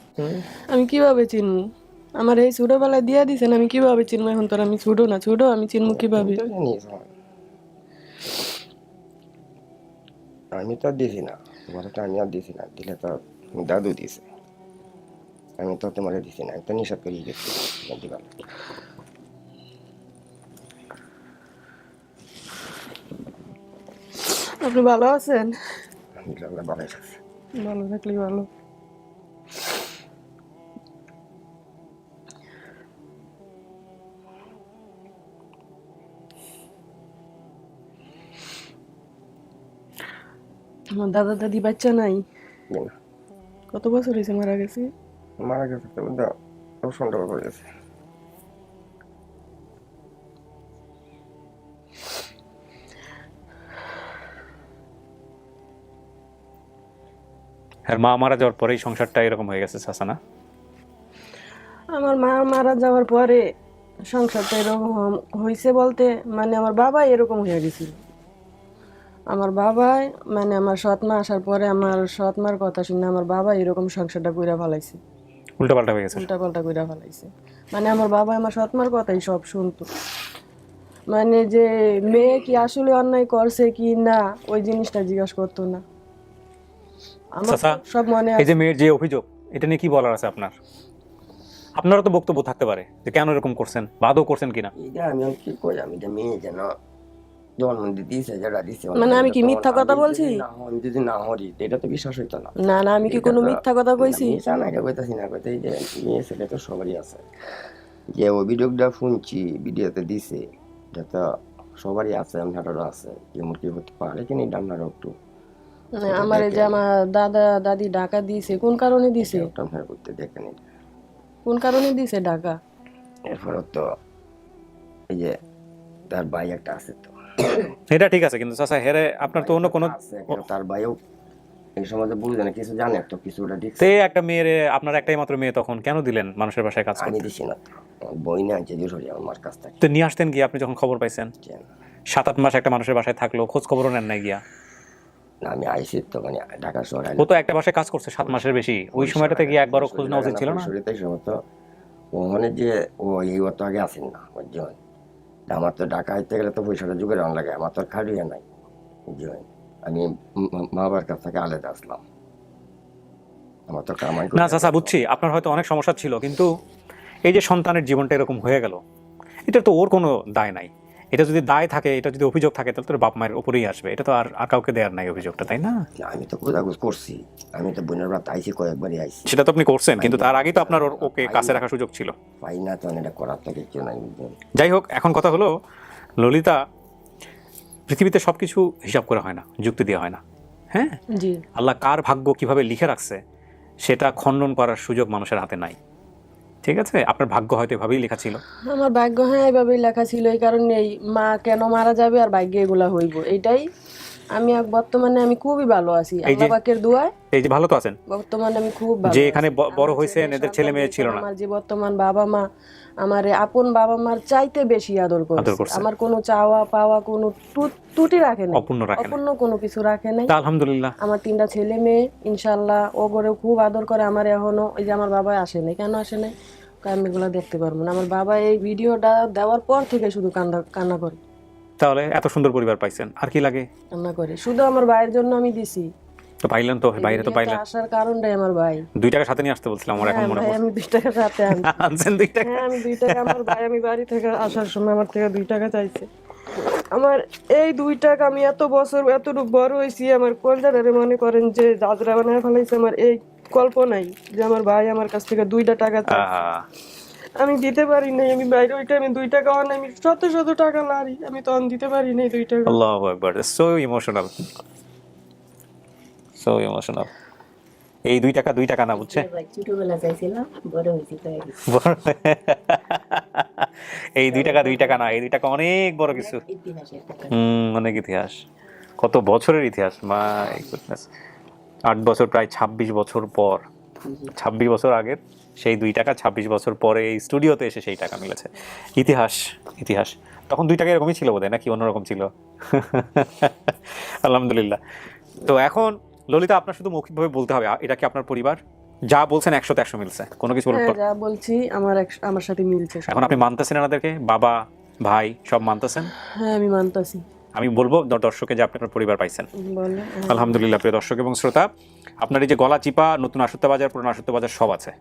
আমি কিভাবে চিনবো? আমার এই ছোটবেলায় দিয়া দিছেন, আমি কিভাবে চিনবো? এখন তো আর আমি ছোট না, ছোট আমি চিনবো কিভাবে? আমি তো আর দিছি না তোমার, তো আমি আর দিছি না, দিলে তো দাদু দিছে, আমি তো তোমার দিছি না, আমি তো নিষেধ করিয়ে গেছি দিবার। আপনি ভালো আছেন? আলহামদুলিল্লাহ ভালো আছে। ভালো থাকলে ভালো। আমার দাদা দাদি বাচ্চা নাই? না। কত বছর হয়েছে মারা গেছে? মারা গেছে তো সন্দেহ করে গেছে। আর মা মারা যাওয়ার পরেই সংসারটা এরকম হয়ে গেছে চাচা না? আমার মা মারা যাওয়ার পরে সংসারটা এরকম হয়েছে বলতে, মানে আমার বাবা এরকম হয়ে গেছিল। আমার বাবাই মানে আমার সৎ মা আসার পরে আমার সৎ মার কথা শুনে আমার বাবা এরকম সংসারটা কইরা ফেলাইছে, উল্টাপাল্টা হয়ে গেছে। উল্টাপাল্টা কইরা ফেলাইছে। মানে আমার বাবা আমার সৎ মার কথাই সব শুনতো, মানে যে মেয়ে কি আসলে অন্যায় করছে কি না ওই জিনিসটা জিজ্ঞাসা করতো না। আমার চাচা, সব মনে এই যে মেয়ের যে অভিযোগ, এটা নিয়ে কি বলার আছে আপনার? আপনারও তো বক্তব্য থাকতে পারে যে কেন এরকম করছেন, বাদও করছেন কিনা। এটা আমি কি কই, আমি যে মেয়ে যেন জন্ম দিছে যেটা দিছে, মানে আমি কি মিথ্যা কথা বলছি? আমি যদি না হরি এটা তো বিশ্বাস হইতো না। না না, আমি কি কোনো মিথ্যা কথা কইছি? না এটা কইতাছি না, কইতে যে মেয়ে ছেলে তো সবারই আছে, যে অভিযোগটা শুনছি ভিডিওতে দিছে এটা তো সবারই আছে, আপনারও আছে, যেমন কি হতে পারে কিনা এটা আপনারও একটু আমার এই যে আমার দাদা দাদি ঢাকা দিয়েছে, কোন কারণে দিছে? ট্রান্সফার করতে দেখেন কোন কারণে দিছে ঢাকা? এরপর তো এই যে তার ভাই একটা আছে, তো এটা ঠিক আছে, কিন্তু চাচা হেরে আপনার তো অন্য কোনো আছে, কিন্তু তার ভাইও এই সমাজে বুঝে না, কিছু জানে তো কিছুটা ঠিক তে একটা মেয়ের, আপনার একটাই মাত্র মেয়ে, তখন কেন দিলেন মানুষের বাসায় কাজ আমি করতে? দিছি না, বই না যে জোর আমার মার কাছ থেকে তো নিয়ে আসতেন গিয়ে আপনি যখন খবর পাইছেন? 7-8 মাস একটা মানুষের বাসায় থাকলো, খোঁজ খবরও নেন নাই গিয়া? না, আমি আইসি তো মানে ঢাকা শহরে ও তো একটা বাসায় কাজ করছে 7 মাসের বেশি, ওই সময়টাতে গিয়ে একবারও খোঁজ নেওয়া উচিত ছিল না? শরীরে সময় তো ওখানে যে ও এই অত আগে আসেন না বুঝছেন। আমার তো ঢাকা আইতে গেলে তো পয়সাটা যুগে রান লাগে, আমার তো খাড়িয়ে নাই বুঝছেন। আমি মা বাবার কাছ থেকে আলাদা আসলাম, আমার তো কামাই না চাচা বুঝছি আপনার হয়তো অনেক সমস্যা ছিল, কিন্তু এই যে সন্তানের জীবনটা এরকম হয়ে গেল, এটা তো ওর কোনো দায় নাই। এটা যদি দায় থাকে, এটা যদি অভিযোগ থাকে, তাহলে তোর বাপ মায়ের উপরেই আসবে, এটা তো আর কাউকে দেওয়ার নাই অভিযোগটা, তাই না? আমি তো খোঁজাখুঁজ করছি, আমি তো বোনের রাত আইসি, কয়েকবারই আইসি, সেটা তো আপনি করছেন, কিন্তু তার আগেই তো আপনার ওকে কাছে রাখার সুযোগ ছিল। পাই না তো এটা করার তো কিছু নাই বুঝছেন। যাই হোক, এখন কথা হলো ললিতা, পৃথিবীতে সবকিছু হিসাব করা হয় না, যুক্তি দেওয়া হয় না। হ্যাঁ, জি, আল্লাহ কার ভাগ্য কিভাবে লিখে রাখছে সেটা খণ্ডন করার সুযোগ মানুষের হাতে নাই। ঠিক আছে, আপনার ভাগ্য হয়তো এভাবেই লেখা ছিল। আমার ভাগ্য হ্যাঁ এইভাবেই লেখা ছিল, এই কারণে এই মা কেন মারা যাবে আর ভাগ্যে এগুলা হইব, এইটাই। আমি বর্তমানে আমি খুবই ভালো আছি আল্লাহ পাকের দোয়ায়। এই যে ভালো তো আছেন, বর্তমানে আমি খুব ভালো যে আছি। এখানে বড় হয়েছে এদের ছেলে মেয়ে ছিল না। আমার যে বর্তমান বাবা মা আমার আপন বাবা মার চাইতে বেশি আদর করছে। আমার কোনো চাওয়া পাওয়া কোনো ত্রুটি রাখে নাই, অপূর্ণ কোনো কিছু রাখে নাই। আলহামদুলিল্লাহ। আমার 3টা ছেলে মেয়ে ইনশাআল্লাহ ও গড়েও খুব আদর করে আমার। এখনো এই যে আমার বাবা আসে নাই, কেন আসে নাই? আমি এগুলো দেখতে পারবো না। আমার বাবা এই ভিডিওটা দেওয়ার পর থেকে শুধু কান্না করে। তাহলে এত সুন্দর পরিবার পাইছেন, আর কি লাগে? কান্না করে শুধু আমার ভাইয়ের জন্য আমি দিছি। তো পাইলেন তো, বাইরে তো পাইলেন। আসার কারণটাই আমার ভাই। 2 টাকা সাথে নিয়ে আসতে বলছিলাম, আমার এখন মনে পড়ছে। আমি 2 টাকা সাথে আনছেন 2 টাকা? হ্যাঁ, আমি 2 টাকা, আমার ভাই আমি বাড়ি থেকে আসার সময় আমার থেকে 2 টাকা চাইছে। আমার এই 2 টাকা, আমি এত বছর এতটুকু বড় হয়েছি, আমার কলজারে মনে করেন যে জাজরা বানায় ফেলাইছে। আমার এই কল্পনাই যে আমার ভাই আমার কাছ থেকে 2টা টাকা চাইছে, আমি দিতে পারি নাই। আমি বাইরে ওই টাইমে 2 টাকা অন, আমি শত শত টাকা লারি, আমি তখন দিতে পারি নাই 2 টাকা। আল্লাহু আকবার, সো ইমোশনাল, সো ইমোশনাল। এই 2 টাকা না, বুঝছে? ছোটবেলা চাইছিলাম, বড় হয়েছি এই 2 টাকা না, এই 2 টাকা অনেক বড় কিছু। অনেক ইতিহাস, কত বছরের ইতিহাস। মাই গুডনেস, 8 বছর, প্রায় 26 বছর পর, 26 বছর আগের সেই 2 টাকা 26 বছর পরে এই স্টুডিওতে এসে সেই টাকা মিলেছে। ইতিহাস, ইতিহাস। তখন 2 টাকা এরকমই ছিল বোধহয়, নাকি অন্যরকম ছিল? আলহামদুলিল্লাহ। তো এখন ললিতা, আপনার শুধু মৌখিকভাবে বলতে হবে এটা কি আপনার পরিবার? যা বলছেন 100তে 100 মিলছে, কোনো কিছু বলতে? যা বলছি আমার সাথে মিলছে। এখন আপনি মানতেছেন এনাদেরকে, বাবা ভাই সব মানতেছেন? হ্যাঁ, আমি মানতাছি। আমি বলবো দর্শককে যে আপনার পরিবার পাইছেন। আলহামদুলিল্লাহ। প্রিয় দর্শক এবং শ্রোতা, আপনার এই যে গলা চিপা, নতুন আশুত্তা বাজার, পুরনো আশুত্তা বাজার সব আছে।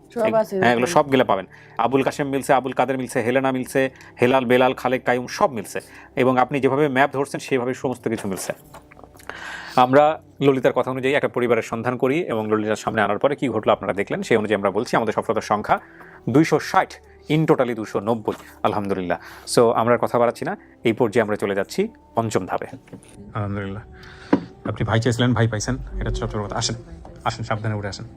হ্যাঁ, এগুলো সব গেলে পাবেন। আবুল কাশেম মিলছে, আবুল কাদের মিলছে, হেলেনা মিলছে, হেলাল, বেলাল, খালেক, কাইম সব মিলছে। এবং আপনি যেভাবে ম্যাপ ধরছেন সেভাবে সমস্ত কিছু মিলছে। আমরা ললিতার কথা অনুযায়ী একটা পরিবারের সন্ধান করি এবং ললিতার সামনে আনার পরে কি ঘটলো আপনারা দেখলেন, সেই অনুযায়ী আমরা বলছি আমাদের সফলতার সংখ্যা 260, ইন টোটালি 290। আলহামদুলিল্লাহ। সো আমরা কথা বাড়াচ্ছি না, এই পর্যায়ে আমরা চলে যাচ্ছি 5ম ধাপে। আলহামদুলিল্লাহ, আপনি ভাই চেয়েছিলেন, ভাই পাইছেন, এটা সব কথা। আসেন আসেন, সাবধানে উঠে আসেন।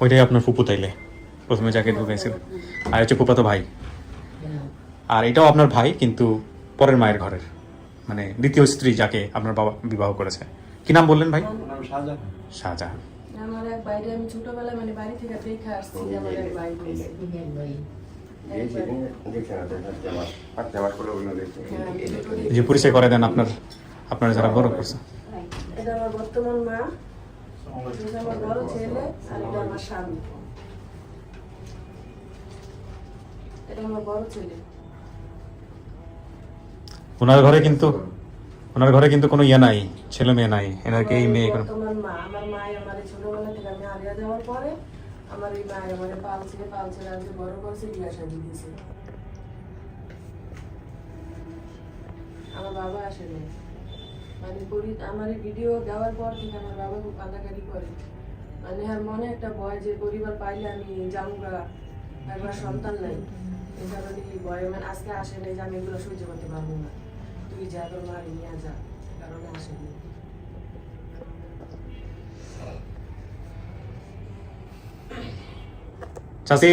ওইটাই আপনার ফুপু তাইলে প্রথমে যাকে ঢুকাইছিল, আর হচ্ছে ফুপা তো ভাই। আর এটাও আপনার ভাই, কিন্তু পরের মায়ের ঘরের, মানে দ্বিতীয় স্ত্রী যাকে আপনার বাবা বিবাহ করেছে। কি নাম বললেন ভাই? শাহজাহান। আমার এক বাইরে, আমি ছোটবেলায় মানে বাড়ি থেকে দেখে আসছি যে আমার এক ভাই যে পরিচয় করে দেন আপনার যারা বড় করছে। এটা আমার বর্তমান মা, এটা আমার বড় ছেলে, আর এটা আমার স্বামী। এটা আমার বড় ছেলে। ওনার ঘরে কিন্তু কোনো ইয়ে নাই, ছেলে মেয়ে নাই, এনাকে এই মেয়ে। বর্তমান মা, আমার মা আমার ছোটবেলা থেকে আমি হারিয়ে যাওয়ার পরে আমার এই মা আমার পালছে রাখছে, বড় করছে, বিয়া শাদী দিয়েছে। আমার বাবা আসে না, মানে আমার এই ভিডিও দেওয়ার পর থেকে আমার বাবা খুব কান্নাকাটি করে, মানে আর মনে একটা ভয় যে পরিবার পাইলে আমি জামুগা, একবার সন্তান নাই, এই কারণে এই ভয়, মানে আজকে আসে নাই যে আমি এগুলো সহ্য করতে পারবো না, তুই যা তোর মারি নিয়ে যা, কারণে আসেনি। চাচি,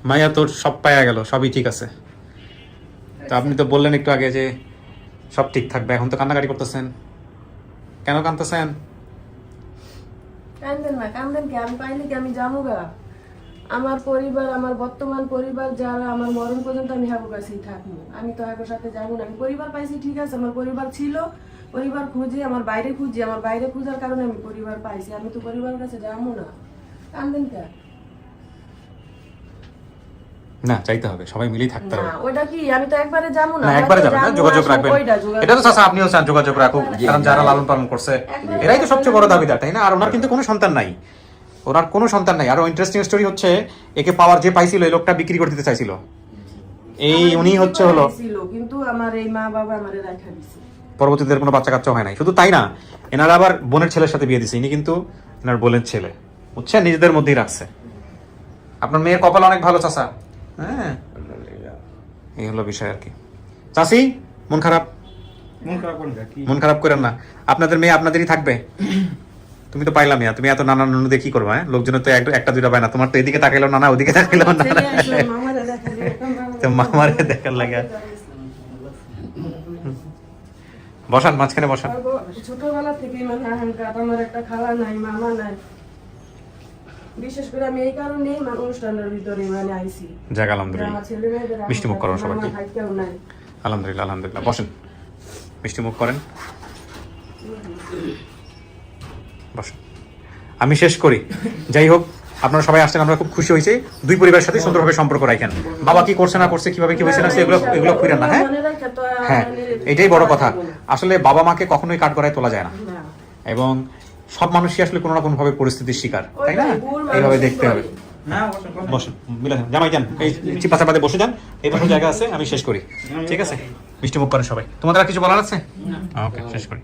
মাইয়া তোর সব পায়া গেল, সবই ঠিক আছে। তো আপনি তো বললেন একটু আগে যে সব ঠিক থাকবে, এখন তো কান্নাকাটি করতেছেন, কেন কাঁদতেছেন? কান্দেন না, কান্দেন কি, আমি পাইলে কি আমি জামুগা, আমার পরিবার, আমার বর্তমান পরিবার যারা, আমার মরণ পর্যন্ত আমি হাগো কাছেই থাকবো, আমি তো হাগোর সাথে যাবো না। আমি পরিবার পাইছি ঠিক আছে, আমার পরিবার ছিল, পরিবার খুঁজি, আমার বাইরে খুঁজি, আমার বাইরে খুঁজার কারণে আমি পরিবার পাইছি, আমি তো পরিবারের কাছে যাবো না। কান্দেন কে? না, চাইতে হবে, সবাই মিলেই থাকতে হবে। না ওটা কি, আমি তো একবারে যাবো না, না, একবারে যাবেন না, যোগাযোগ রাখবেন। এটা তো চাচা আপনিও চান যোগাযোগ রাখুক, কারণ যারা লালন পালন করছে এরাই তো সবচেয়ে বড় দাবিদার, তাই না? আর ওনার কিন্তু কোনো সন্তান নাই, ওনার কোনো সন্তান নাই। আরো ইন্টারেস্টিং স্টোরি হচ্ছে, একে পাওয়ার যে পাইছিল এই লোকটা বিক্রি করে দিতে চাইছিল, এই উনি হচ্ছে হলো, কিন্তু আমার এই মা বাবা আমারে রাখা দিছে, পরবর্তীতে কোনো বাচ্চা কাচ্চা হয় নাই। শুধু তাই না, এনারা আবার বোনের ছেলের সাথে বিয়ে দিছে, ইনি কিন্তু এনার বোনের ছেলে, বুঝছেন, নিজেদের মধ্যেই রাখছে। আপনার মেয়ের কপাল অনেক ভালো চাচা, হ্যাঁ, এই হলো বিষয় আর কি। চাচি, মন খারাপ মন খারাপ করেন না, আপনাদের মেয়ে আপনাদেরই থাকবে। তুমি তো পাইলাম, তুমি এত নানা নানু দিয়ে কি করবা? হ্যাঁ, লোকজনের তো একটা দুইটা পায় না, তোমার তো এদিকে তাকাইলো নানা, ওদিকে তাকাইলো নানা, তো মামারে দেখার লাগে। বসান, মাঝখানে বসান। ছোটবেলা থেকে মানে আহঙ্কার, আমার একটা খালা নাই, মামা নাই, বিশেষ করে আমি এই কারণেই মানে অনুষ্ঠানের ভিতরে মানে আইছি। যাক, আলহামদুলিল্লাহ, আমার ছেলে মেয়েদের মিষ্টি মুখ করেন সবাইকে। আমার ভাই কেউ নাই। আলহামদুলিল্লাহ, আলহামদুলিল্লাহ, বসেন, মিষ্টি মুখ করেন, বসেন। আমি শেষ করি। যাই হোক, আপনারা সবাই আসছেন, আমরা খুব খুশি হয়েছি। দুই পরিবারের সাথে সুন্দরভাবে সম্পর্ক রাখেন। বাবা কি করছে না করছে, কিভাবে কি হয়েছে না, এগুলো খুঁড়েন না। হ্যাঁ হ্যাঁ, এটাই বড় কথা। আসলে বাবা মাকে কখনোই কাঠগড়ায় তোলা যায় না, এবং সব মানুষই আসলে কোনো না কোনো ভাবে পরিস্থিতির শিকার, তাই না? এইভাবে দেখতে হবে। বসেন, মিলা জামাই যান, এই চিপা চাপাতে বসে যান, এই পাশে জায়গা আছে, আমি শেষ করি, ঠিক আছে? মিষ্টি মুখ করেন সবাই। তোমাদের আর কিছু বলার আছে? ওকে, শেষ করি।